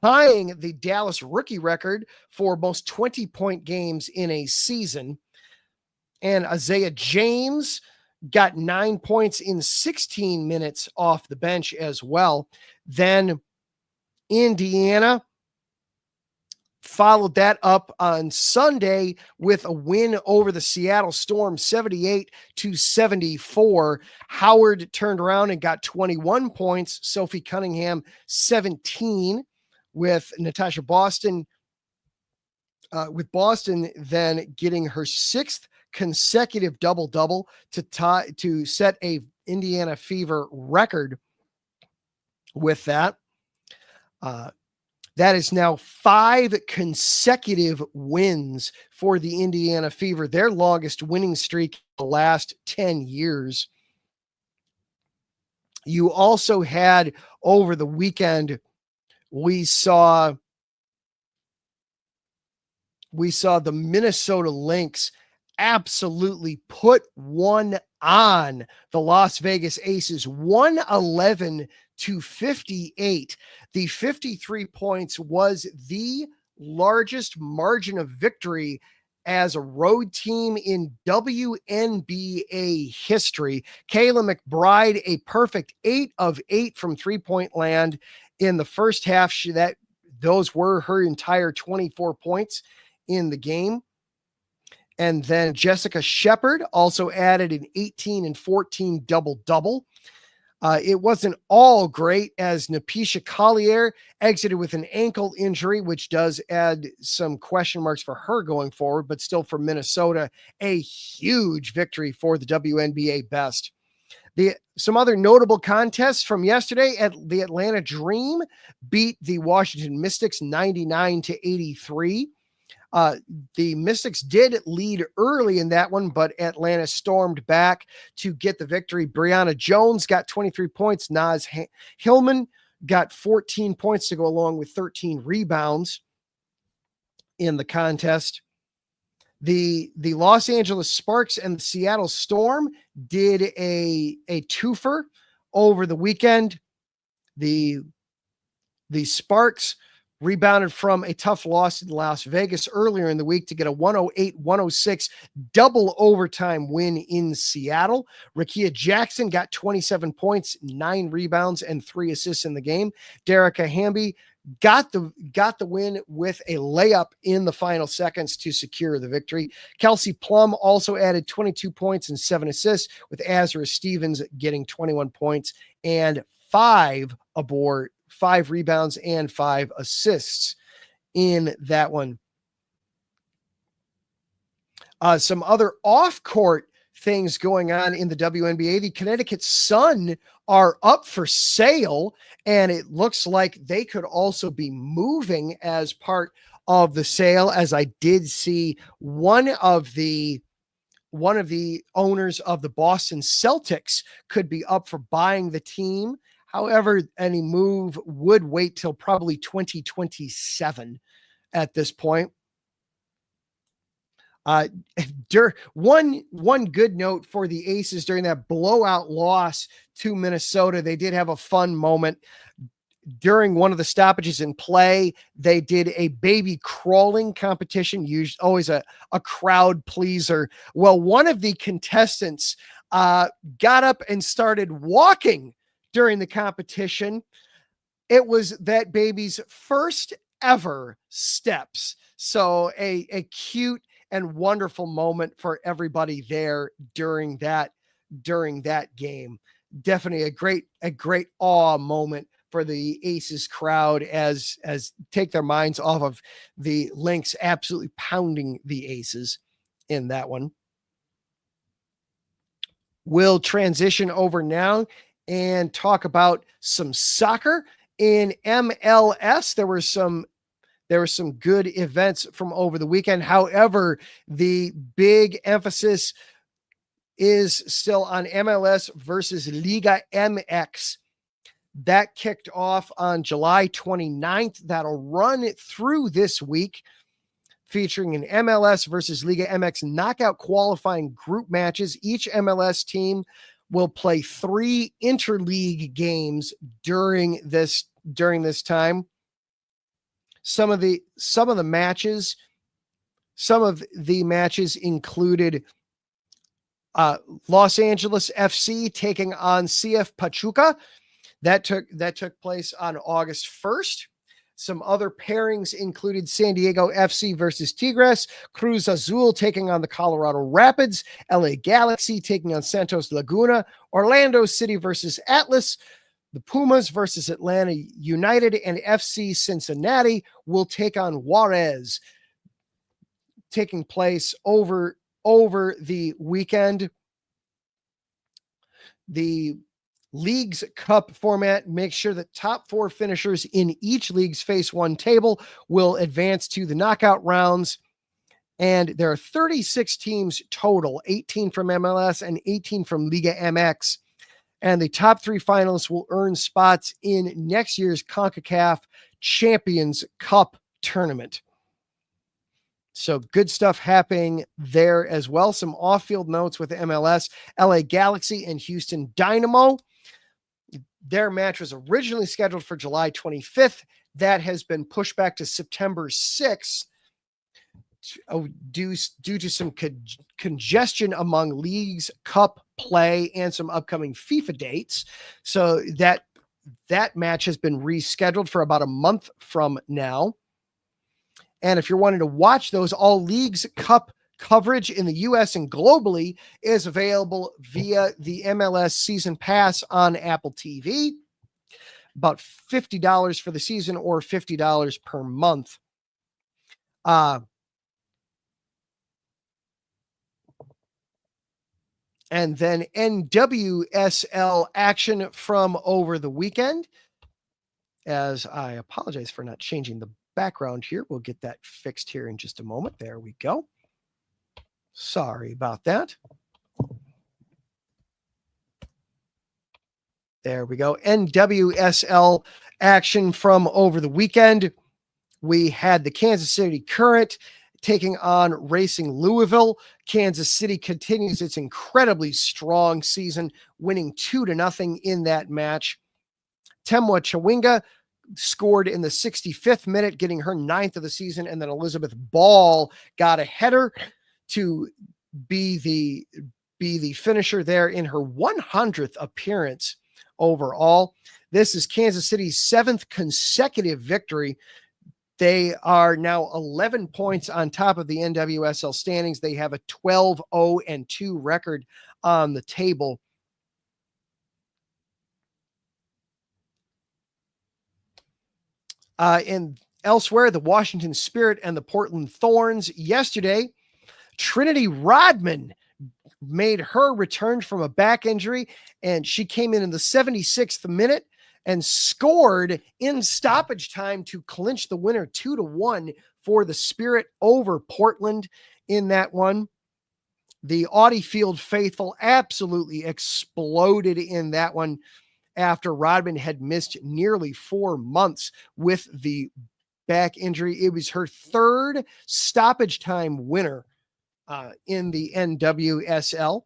tying the Dallas rookie record for most 20-point games in a season. And Isaiah James got 9 points in 16 minutes off the bench as well. Then Indiana followed that up on Sunday with a win over the Seattle Storm, 78-74. Howard turned around and got 21 points. Sophie Cunningham, 17, with Natasha Boston, with Boston then getting her 6th consecutive double-double to set a Indiana Fever record with that. That is now 5 consecutive wins for the Indiana Fever, their longest winning streak in the last 10 years. You also had over the weekend, we saw the Minnesota Lynx absolutely put one on the Las Vegas Aces, 111-58. The 53 points was the largest margin of victory as a road team in WNBA history. Kayla McBride, a perfect 8 of 8 from 3-point land in the first half. Those were her entire 24 points in the game. And then Jessica Shepard also added an 18 and 14 double-double. It wasn't all great as Napisha Collier exited with an ankle injury, which does add some question marks for her going forward, but still for Minnesota, a huge victory for the WNBA best. Some other notable contests from yesterday: the Atlanta Dream beat the Washington Mystics 99-83. The Mystics did lead early in that one, but Atlanta stormed back to get the victory. Brianna Jones got 23 points. Naz Hillman got 14 points to go along with 13 rebounds in the contest. The Los Angeles Sparks and the Seattle Storm did a twofer over the weekend. The Sparks rebounded from a tough loss in Las Vegas earlier in the week to get a 108-106 double overtime win in Seattle. Rakia Jackson got 27 points, 9 rebounds, and 3 assists in the game. Derica Hamby got the win with a layup in the final seconds to secure the victory. Kelsey Plum also added 22 points and 7 assists, with Azra Stevens getting 21 points and 5 rebounds and 5 assists in that one. Some other off-court things going on in the WNBA. The Connecticut Sun are up for sale, and it looks like they could also be moving as part of the sale, as I did see one of the owners of the Boston Celtics could be up for buying the team. However, any move would wait till probably 2027 at this point. One good note for the Aces during that blowout loss to Minnesota, they did have a fun moment. During one of the stoppages in play, they did a baby crawling competition, always a crowd pleaser. Well, one of the contestants got up and started walking during the competition. It was that baby's first ever steps. So a cute and wonderful moment for everybody there during that game. Definitely a great awe moment for the Aces crowd as take their minds off of the Lynx absolutely pounding the Aces in that one. We'll transition over now and talk about some soccer in MLS. There were some good events from over the weekend. However, the big emphasis is still on MLS versus Liga MX. That kicked off on July 29th. That'll run through this week, featuring an MLS versus Liga MX knockout qualifying group matches. Each MLS team will play 3 interleague games during this time. Some of the matches included Los Angeles FC taking on CF Pachuca. That took place on August 1st. Some other pairings included San Diego FC versus Tigres, Cruz Azul taking on the Colorado Rapids, LA Galaxy taking on Santos Laguna, Orlando City versus Atlas, the Pumas versus Atlanta United, and FC Cincinnati will take on Juarez, taking place over the weekend. The League's Cup format makes sure that top 4 finishers in each league's phase 1 table will advance to the knockout rounds. And there are 36 teams total, 18 from MLS and 18 from Liga MX. And the top 3 finalists will earn spots in next year's CONCACAF Champions Cup tournament. So good stuff happening there as well. Some off-field notes with MLS. LA Galaxy and Houston Dynamo. Their match was originally scheduled for July 25th. That has been pushed back to September 6th due to some congestion among Leagues Cup play and some upcoming FIFA dates. So that match has been rescheduled for about a month from now. And if you're wanting to watch those, all Leagues Cup coverage in the U.S. and globally is available via the MLS Season Pass on Apple TV. About $50 for the season or $50 per month. And then NWSL action from over the weekend. As I apologize for not changing the background here. We'll get that fixed here in just a moment. There we go. Sorry about that. There we go. NWSL action from over the weekend. We had the Kansas City Current taking on Racing Louisville. Kansas City continues its incredibly strong season, winning 2-0 in that match. Temwa Chawinga scored in the 65th minute, getting her 9th of the season, and then Elizabeth Ball got a header to be the finisher there in her 100th appearance overall. This is Kansas City's 7th consecutive victory. They are now 11 points on top of the NWSL standings. They have a 12-0-2 record on the table. And elsewhere, the Washington Spirit and the Portland Thorns. Yesterday, Trinity Rodman made her return from a back injury, and she came in the 76th minute and scored in stoppage time to clinch the winner 2-1 for the Spirit over Portland in that one. The Audi Field faithful absolutely exploded in that one after Rodman had missed nearly 4 months with the back injury. It was her 3rd stoppage time winner in the NWSL.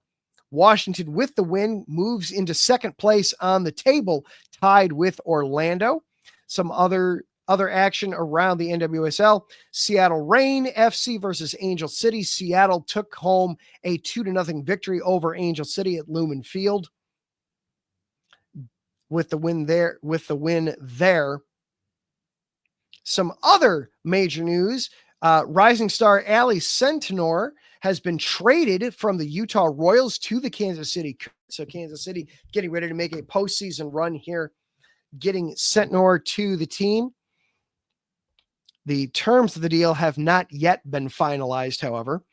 Washington, with the win, moves into 2nd place on the table, tied with Orlando. Some other action around the NWSL. Seattle Reign FC versus Angel City. Seattle took home a 2-0 victory over Angel City at Lumen Field. With the win there. Some other major news. Rising star Allie Sentinor has been traded from the Utah Royals to the Kansas City. So Kansas City getting ready to make a postseason run here, getting Sentinor to the team. The terms of the deal have not yet been finalized, however.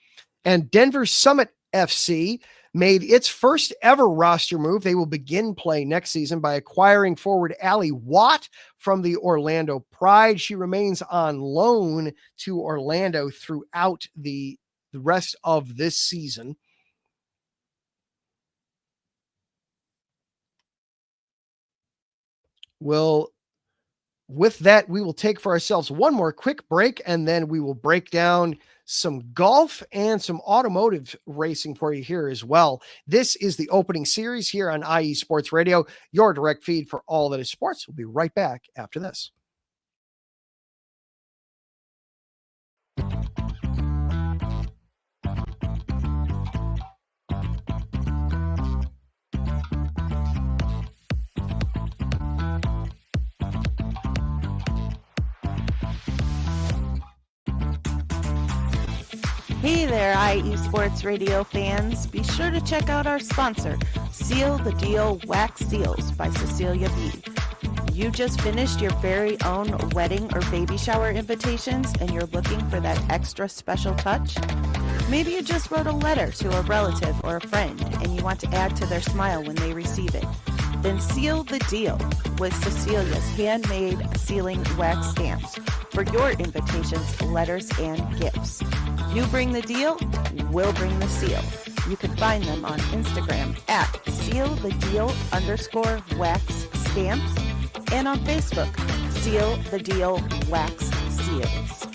And Denver Summit FC made its first ever roster move. They will begin play next season by acquiring forward Allie Watt from the Orlando Pride. She remains on loan to Orlando throughout the rest of this season. With that, we will take for ourselves one more quick break, and then we will break down some golf and some automotive racing for you here as well. This is the opening series here on IE Sports Radio, your direct feed for all that is sports. We'll be right back after this. Hey there, IE Sports Radio fans. Be sure to check out our sponsor, Seal the Deal Wax Seals by Cecilia B. You just finished your very own wedding or baby shower invitations and you're looking for that extra special touch? Maybe you just wrote a letter to a relative or a friend and you want to add to their smile when they receive it. Then seal the deal with Cecilia's handmade sealing wax stamps for your invitations, letters, and gifts. You bring the deal, we'll bring the seal. You can find them on Instagram at sealthedeal_wax stamps and on Facebook, Seal the Deal Wax Seals.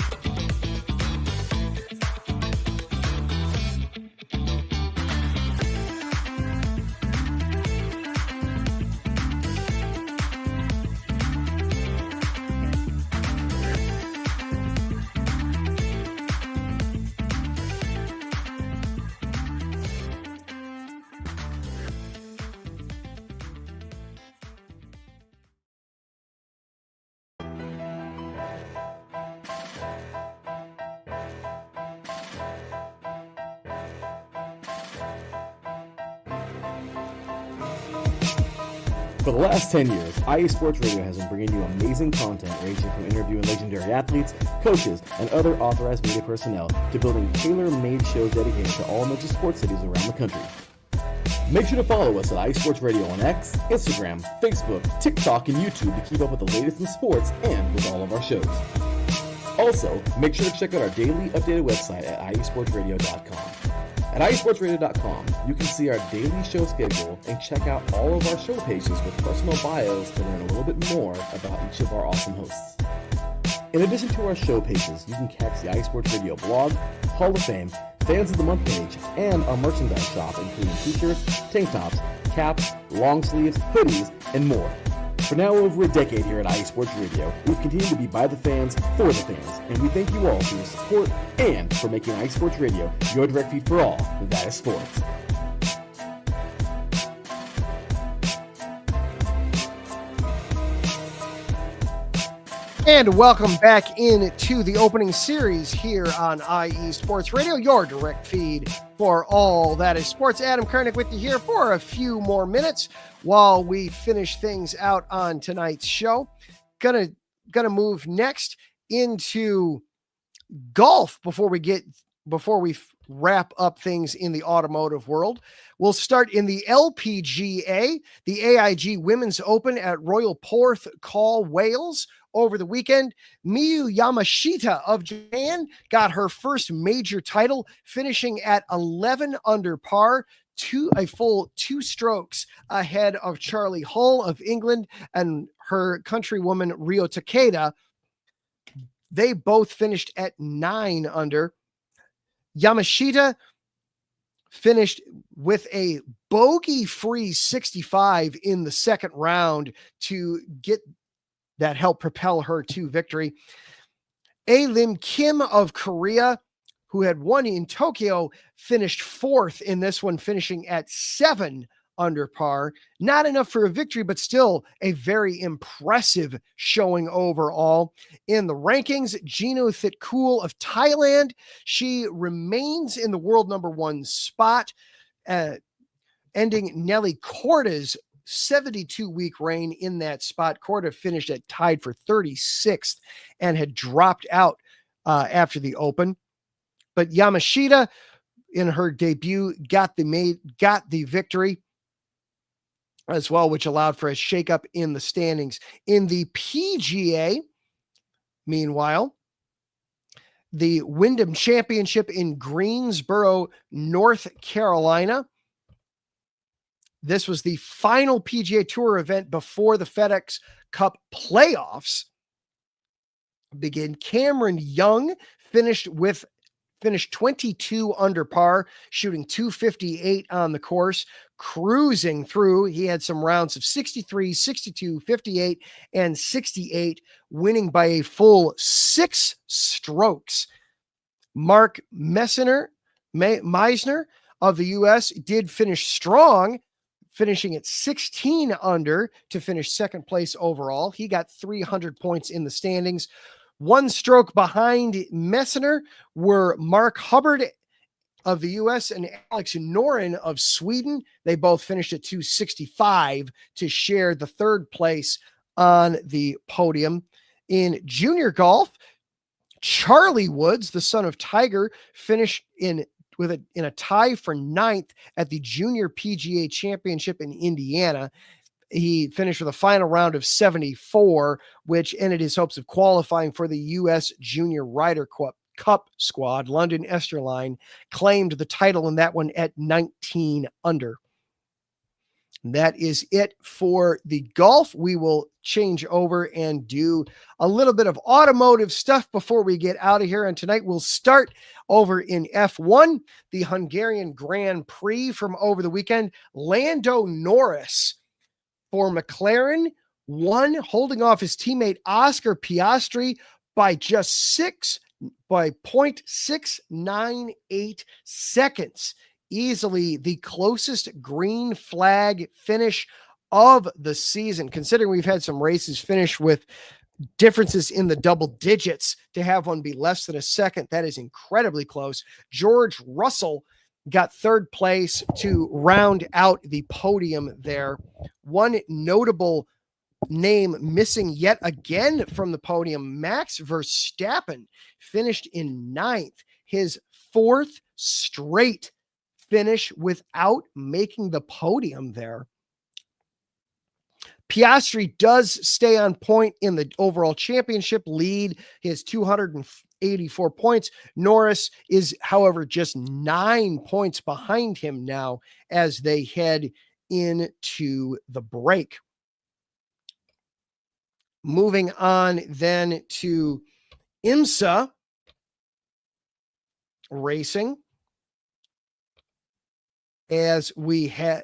For the last 10 years, IE Sports Radio has been bringing you amazing content ranging from interviewing legendary athletes, coaches, and other authorized media personnel to building tailor-made shows dedicated to all major sports cities around the country. Make sure to follow us at IE Sports Radio on X, Instagram, Facebook, TikTok, and YouTube to keep up with the latest in sports and with all of our shows. Also, make sure to check out our daily updated website at iesportsradio.com. At iesportsradio.com, you can see our daily show schedule and check out all of our show pages with personal bios to learn a little bit more about each of our awesome hosts. In addition to our show pages, you can catch the IE Sports Radio blog, Hall of Fame, Fans of the Month page, and our merchandise shop, including t-shirts, tank tops, caps, long sleeves, hoodies, and more. For now over a decade here at IE Sports Radio, we've continued to be by the fans, for the fans, and we thank you all for your support and for making IE Sports Radio your direct feed for all that is sports. And welcome back into the opening series here on IE Sports Radio, your direct feed for all that is sports. Adam Karnik with you here for a few more minutes while we finish things out on tonight's show. Gonna move next into golf before we wrap up things in the automotive world. We'll start in the LPGA, the AIG Women's Open at Royal Porthcawl, Wales. Over the weekend, Miyu Yamashita of Japan got her first major title, finishing at 11 under par, a full 2 strokes ahead of Charlie Hull of England and her countrywoman Rio Takeda. They both finished at 9 under. Yamashita finished with a bogey-free 65 in the second round to get that helped propel her to victory. Lim Kim of Korea, who had won in Tokyo, finished 4th in this one, finishing at 7 under par. Not enough for a victory, but still a very impressive showing overall. In the rankings, Gino Thitkul of Thailand, she remains in the world number 1 spot, ending Nelly Korda's 72-week reign in that spot. Korda finished at tied for 36th and had dropped out after the Open. But Yamashita, in her debut, got the victory as well, which allowed for a shakeup in the standings. In the PGA, meanwhile, the Wyndham Championship in Greensboro, North Carolina. This was the final PGA Tour event before the FedEx Cup playoffs begin. Cameron Young finished 22 under par, shooting 258 on the course, cruising through. He had some rounds of 63, 62, 58, and 68, winning by a full 6 strokes. Mark Meisner of the U.S. did finish strong, finishing at 16 under to finish second place overall. He got 300 points in the standings. 1 stroke behind Messner were Mark Hubbard of the U.S. and Alex Noren of Sweden. They both finished at 265 to share the 3rd place on the podium. In junior golf, Charlie Woods, the son of Tiger, finished in a tie for 9th at the Junior PGA Championship in Indiana. He finished with a final round of 74, which ended his hopes of qualifying for the U.S. Junior Ryder Cup squad. London Esterline claimed the title in that one at 19 under. That is it for the golf. We will change over and do a little bit of automotive stuff before we get out of here. And tonight we'll start over in F1, the Hungarian Grand Prix from over the weekend. Lando Norris for McLaren won, holding off his teammate Oscar Piastri by just 0.698 seconds. Easily the closest green flag finish of the season, considering we've had some races finish with differences in the double digits. To have one be less than a second, that is incredibly close. George Russell got 3rd place to round out the podium there. One notable name missing yet again from the podium, Max Verstappen finished in 9th, his 4th straight finish without making the podium there. Piastri does stay on point in the overall championship lead. He has 284 points. Norris is, however, just 9 points behind him now as they head into the break. Moving on then to IMSA racing, as we had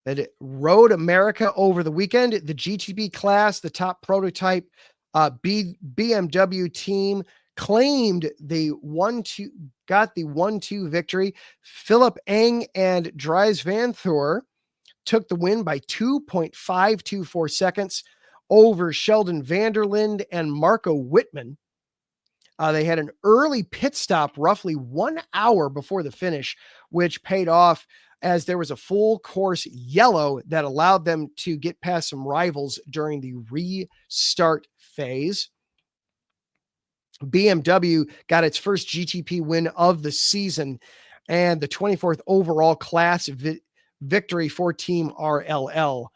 at Road America over the weekend. The GTB class, the top prototype BMW team claimed the 1-2 victory. Philip Eng and Dries Van Thor took the win by 2.524 seconds, over Sheldon Vanderlinde and Marco Whitman. They had an early pit stop roughly 1 hour before the finish, which paid off as there was a full course yellow that allowed them to get past some rivals during the restart phase. BMW got its first GTP win of the season and the 24th overall class victory for Team RLL.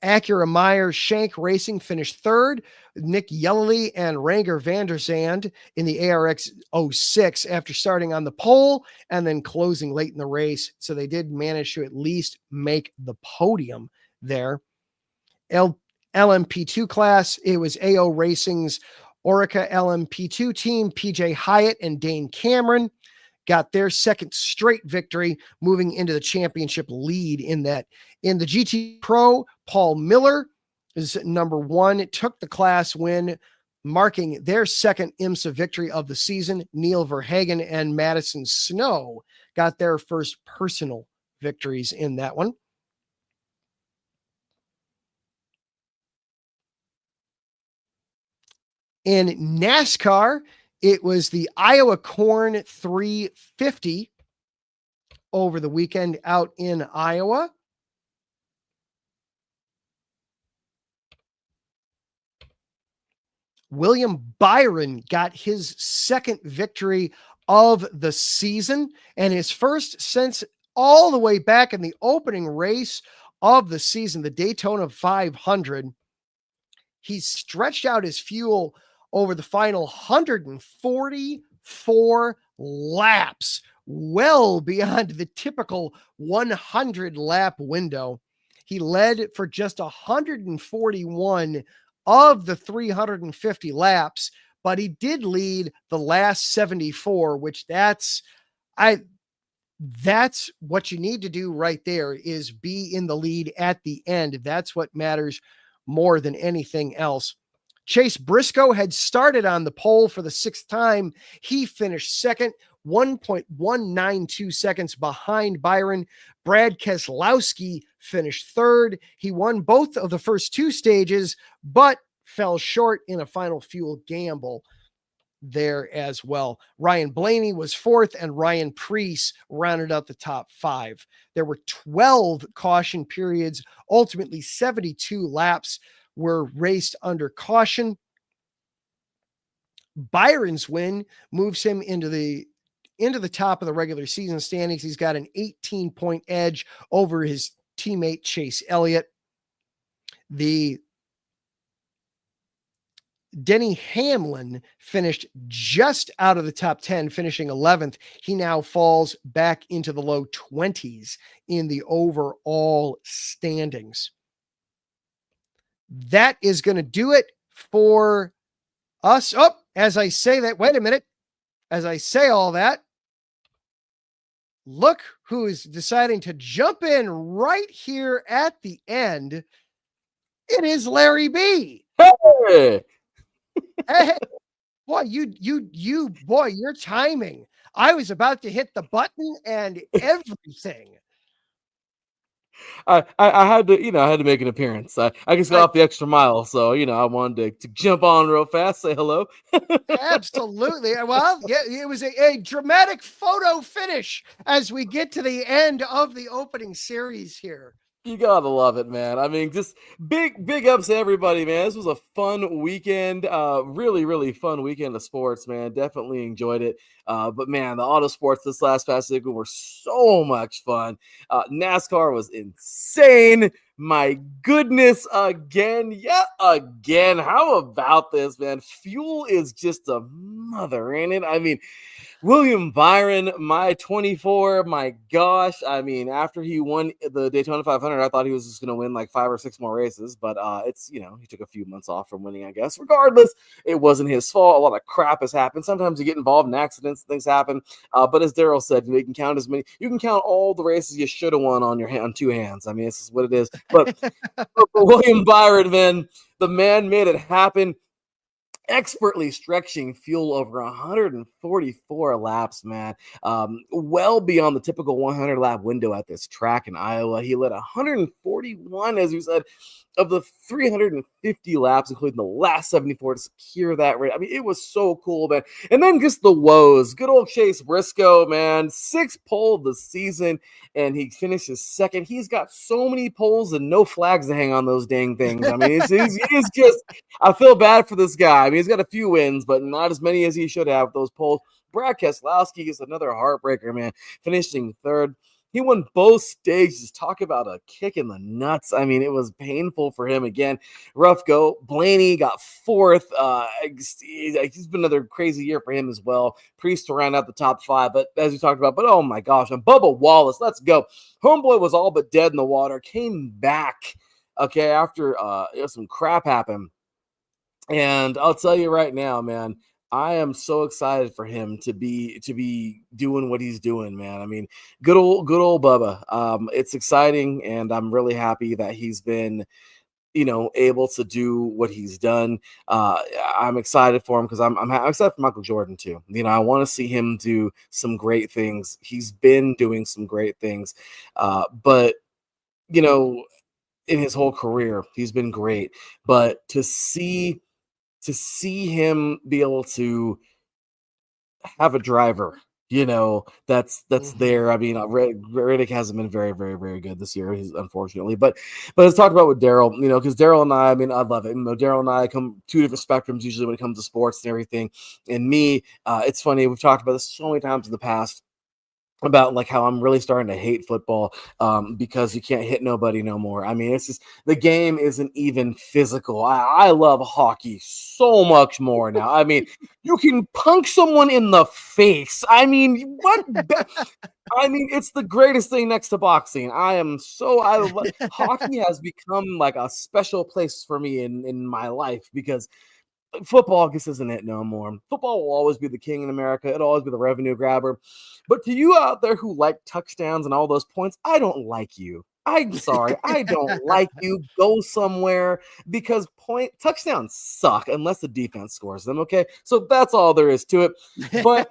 Acura Meyer Shank Racing finished third. Nick Yelley and Ranger van der Zand in the ARX 06 after starting on the pole and then closing late in the race. So they did manage to at least make the podium there. LMP2 class, it was AO Racing's Orica LMP2 team, PJ Hyatt and Dane Cameron got their second straight victory, moving into the championship lead in that. In the GT Pro, Paul Miller is number one. It took the class win, marking their second IMSA victory of the season. Neil Verhagen and Madison Snow got their first personal victories in that one. In NASCAR, it was the Iowa Corn 350 over the weekend out in Iowa. William Byron got his second victory of the season and his first since all the way back in the opening race of the season, the Daytona 500. He stretched out his fuel over the final 144 laps, well beyond the typical 100 lap window. He led for just 141 of the 350 laps, but he did lead the last 74, which that's what you need to do right there, is be in the lead at the end. That's what matters more than anything else. Chase Briscoe had started on the pole for the sixth time. He finished second, 1.192 seconds behind Byron. Brad Keselowski finished third. He won both of the first two stages, but fell short in a final fuel gamble there as well. Ryan Blaney was fourth, and Ryan Preece rounded out the top five. There were 12 caution periods. Ultimately, 72 laps were raced under caution. Byron's win moves him into the top of the regular season standings. He's got an 18-point edge over his teammate Chase Elliott. The Denny Hamlin finished just out of the top 10, finishing 11th. He now falls back into the low 20s in the overall standings. That is going to do it for us. Oh, as I say that, wait a minute. As I say all that, look who is deciding to jump in right here at the end. It is Larry B. Hey! Hey, boy, boy, your timing. I was about to hit the button and everything. I had to make an appearance. I just got off the extra mile, so I wanted to jump on real fast, say hello. Absolutely. Well, yeah, it was a dramatic photo finish as we get to the end of the opening series here. You gotta love it, man. I mean, just big ups to everybody, man. This was a fun weekend. Really, really fun weekend of sports, man. Definitely enjoyed it. But man, the auto sports this last past weekend were so much fun. NASCAR was insane. My goodness, again. How about this, man? Fuel is just a mother, ain't it? I mean, William Byron, my 24, my gosh. I mean, after he won the Daytona 500, I thought he was just going to win like 5 or 6 more races, but it's, he took a few months off from winning, I guess. Regardless, it wasn't his fault. A lot of crap has happened. Sometimes you get involved in accidents, things happen. But as Daryl said, you can count all the races you should have won on 2 hands. I mean, this is what it is. But for William Byron, man, the man made it happen. expertly stretching fuel over 144 laps, man. Well beyond the typical 100 lap window at this track in Iowa. He led 141, as you said, of the 350 laps, including the last 74 to secure that rate. I mean, it was so cool, man. And then just the woes. Good old Chase Briscoe, man. 6th pole of the season, and he finishes second. He's got so many poles and no flags to hang on those dang things. I mean, he's just, I feel bad for this guy. I mean, he's got a few wins, but not as many as he should have with those poles. Brad Keselowski is another heartbreaker, man, finishing third. He won both stages. Talk about a kick in the nuts. I mean, it was painful for him again. Rough go. Blaney got fourth. He's been another crazy year for him as well. Priest to round out the top 5, but as we talked about, but oh my gosh, and Bubba Wallace, let's go. Homeboy was all but dead in the water, came back, okay, after some crap happened. And I'll tell you right now, man, I am so excited for him to be doing what he's doing, man. I mean, good old Bubba. It's exciting, and I'm really happy that he's been, able to do what he's done. I'm excited for him because I'm excited for Michael Jordan too. I want to see him do some great things. He's been doing some great things, but in his whole career, he's been great. But to see him be able to have a driver, that's there. I mean, Riddick hasn't been very, very, very good this year, unfortunately. But let's talk about with Daryl, because Daryl and I mean, I love it. Daryl and I come 2 different spectrums usually when it comes to sports and everything. And me, it's funny, we've talked about this so many times in the past, about like how I'm really starting to hate football because you can't hit nobody no more. I mean, it's just the game isn't even physical. I love hockey so much more now. I mean, you can punch someone in the face. I mean, I mean, it's the greatest thing next to boxing. Hockey has become like a special place for me in my life because football just isn't it no more. Football will always be the king in America. It'll always be the revenue grabber. But to you out there who like touchdowns and all those points, I don't like you. I'm sorry. I don't like you. Go somewhere because touchdowns suck unless the defense scores them. Okay. So that's all there is to it. But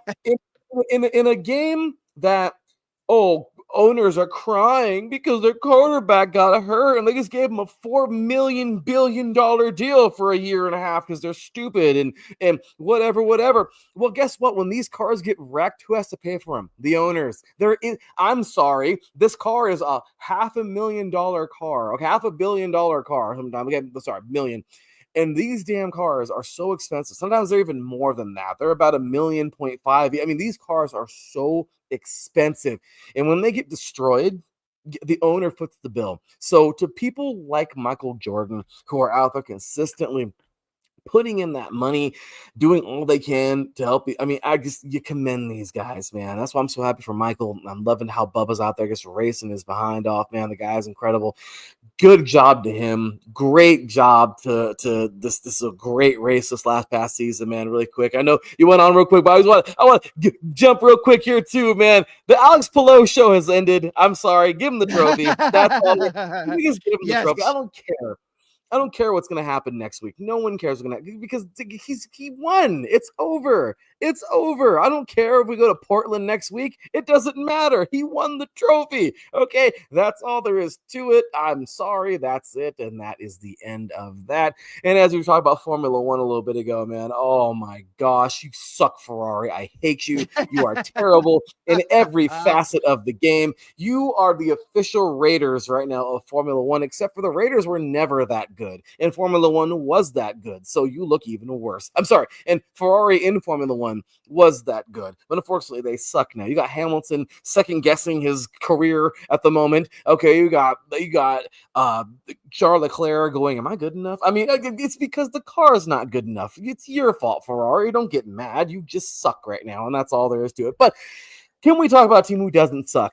in a game that, owners are crying because their quarterback got hurt and they just gave him a $4 billion deal for a year and a half because they're stupid and whatever. Well, guess what? When these cars get wrecked, who has to pay for them? The owners. I'm sorry. This car is a $500,000 car. Okay, $500 million car. Sometimes again, sorry, million. And these damn cars are so expensive. Sometimes they're even more than that. They're about $1.5 million. I mean, these cars are so expensive. And when they get destroyed, the owner foots the bill. So to people like Michael Jordan, who are out there consistently putting in that money, doing all they can to help you. I mean, you commend these guys, man. That's why I'm so happy for Michael. I'm loving how Bubba's out there just racing his behind off, man. The guy's incredible. Good job to him. Great job to this. This is a great race this past season, man. Really quick. I know you went on real quick, but I want to jump real quick here too, man. The Alex Pillow show has ended. I'm sorry. Give him the trophy. That's all. We just give him the trophy. I don't care. I don't care what's going to happen next week. No one cares what's going to happen because he won. It's over. It's over. I don't care if we go to Portland next week. It doesn't matter. He won the trophy. Okay, that's all there is to it. I'm sorry. That's it. And that is the end of that. And as we talked about Formula One a little bit ago, man, oh my gosh, you suck, Ferrari. I hate you. You are terrible in every facet of the game. You are the official Raiders right now of Formula One, except for the Raiders were never that good. And Formula One was that good. So you look even worse. I'm sorry. And Ferrari in Formula One was that good. But unfortunately, they suck now. You got Hamilton second guessing his career at the moment. Okay, you got Charles Leclerc going, am I good enough? I mean, it's because the car is not good enough. It's your fault, Ferrari. Don't get mad. You just suck right now. And that's all there is to it. But can we talk about a team who doesn't suck?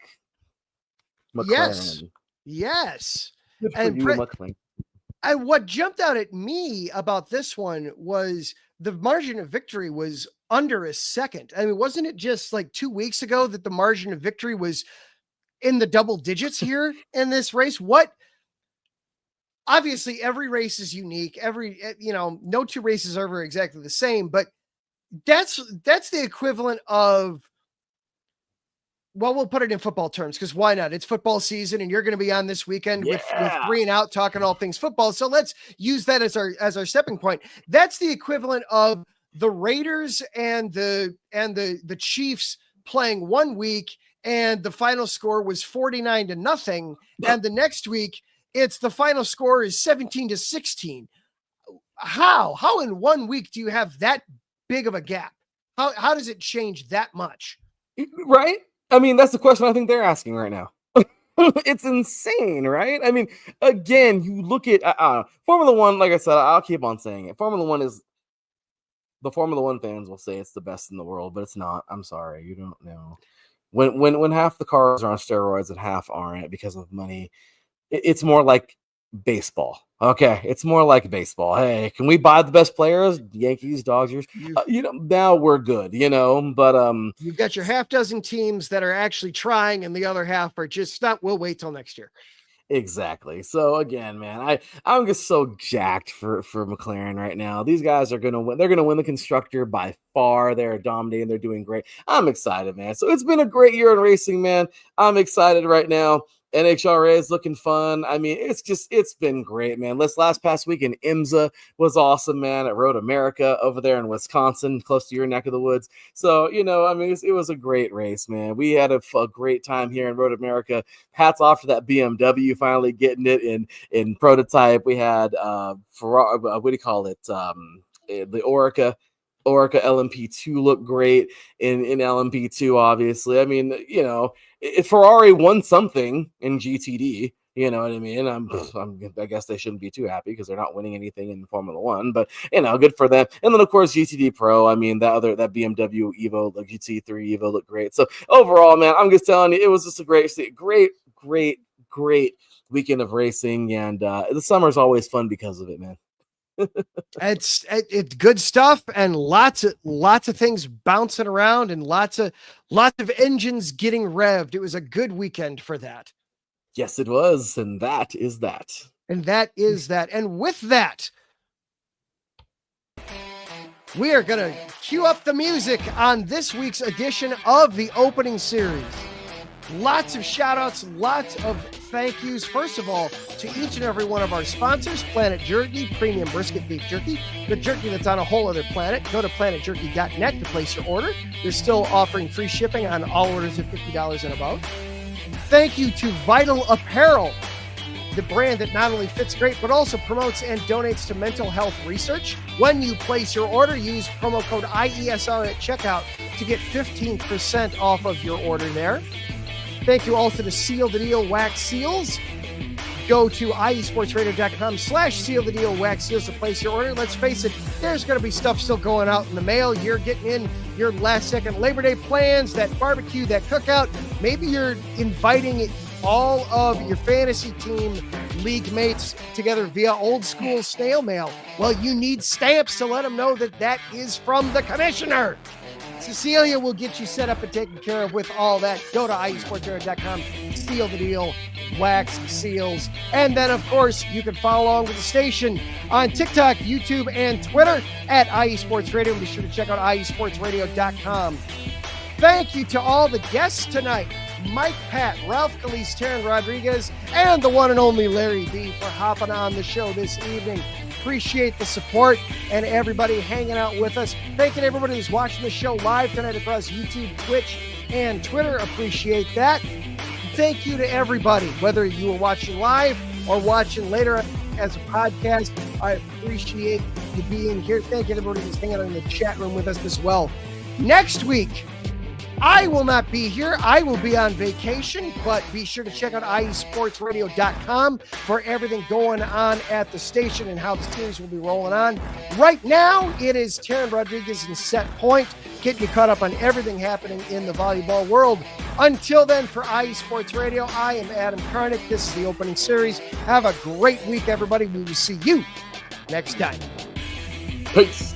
McLaren. Yes. Good for you, McLaren. And what jumped out at me about this one was the margin of victory was under a second. I mean, wasn't it just like 2 weeks ago that the margin of victory was in the double digits here in this race? What obviously every race is unique. No two races are ever exactly the same, but that's the equivalent of, well, we'll put it in football terms because why not? It's football season, and you're going to be on this weekend with 3 and Out talking all things football. So let's use that as our stepping point. That's the equivalent of the Raiders and the Chiefs playing one week, and the final score was 49-0, and the next week it's the final score is 17-16. How in 1 week do you have that big of a gap? How does it change that much? Right? I mean, that's the question I think they're asking right now. It's insane, right? I mean, again, you look at Formula One, like I said, I'll keep on saying it. The Formula One fans will say it's the best in the world, but it's not. I'm sorry. You don't know. When half the cars are on steroids and half aren't because of money, it's more like baseball. Okay, it's more like baseball. Hey, can we buy the best players? Yankees, Dodgers. Now we're good. But you've got your half dozen teams that are actually trying, and the other half are just not. We'll wait till next year. Exactly. So again, man, I'm just so jacked for McLaren right now. These guys are gonna win. They're gonna win the constructor by far. They're dominating. They're doing great. I'm excited, man. So it's been a great year in racing, man. I'm excited right now. NHRA is looking fun. I mean, it's been great, man. Last past weekend, IMSA was awesome, man. At Road America over there in Wisconsin, close to your neck of the woods. So, I mean, it was a great race, man. We had a great time here in Road America. Hats off to that BMW finally getting it in prototype. We had Ferrari, what do you call it? The Orica LMP2 looked great in LMP2, obviously. I mean, if Ferrari won something in GTD, you know what I mean? I guess they shouldn't be too happy because they're not winning anything in Formula One, but good for them. And then of course GTD Pro. I mean that BMW Evo, like GT3 Evo, looked great. So overall, man, I'm just telling you, it was just a great weekend of racing, and the summer's always fun because of it, man. It's good stuff, and lots of things bouncing around, and lots of engines getting revved. It was a good weekend for that. Yes, it was, and that is that. And with that, we are gonna cue up the music on this week's edition of the opening series. Lots of shout outs, lots of thank yous. First of all, to each and every one of our sponsors, Planet Jerky, premium brisket beef jerky, the jerky that's on a whole other planet. Go to planetjerky.net to place your order. They're still offering free shipping on all orders of $50 and above. Thank you to Vital Apparel, the brand that not only fits great, but also promotes and donates to mental health research. When you place your order, use promo code IESR at checkout to get 15% off of your order there. Thank you also to Seal the Deal Wax Seals. Go to iesportsradio.com/seal the deal wax seals to place your order. Let's face it, there's going to be stuff still going out in the mail. You're getting in your last second Labor Day plans, that barbecue, that cookout. Maybe you're inviting all of your fantasy team league mates together via old school snail mail. Well, you need stamps to let them know that is from the commissioner. Cecilia will get you set up and taken care of with all that. Go to iesportsradio.com, seal the deal, wax seals. And then, of course, you can follow along with the station on TikTok, YouTube, and Twitter at iesportsradio. Be sure to check out iesportsradio.com. Thank you to all the guests tonight. Mike Pat, Ralph Calise, Taryn Rodriguez, and the one and only Larry B for hopping on the show this evening. Appreciate the support and everybody hanging out with us. Thank you to everybody who's watching the show live tonight across YouTube, Twitch, and Twitter. Appreciate that. Thank you to everybody, whether you were watching live or watching later as a podcast. I appreciate you being here. Thank you to everybody who's hanging out in the chat room with us as well. Next week, I will not be here. I will be on vacation, but be sure to check out iesportsradio.com for everything going on at the station and how the series will be rolling on. Right now, it is Taryn Rodriguez and Set Point, getting you caught up on everything happening in the volleyball world. Until then, for IE Sports Radio, I am Adam Karnik. This is the opening series. Have a great week, everybody. We will see you next time. Peace.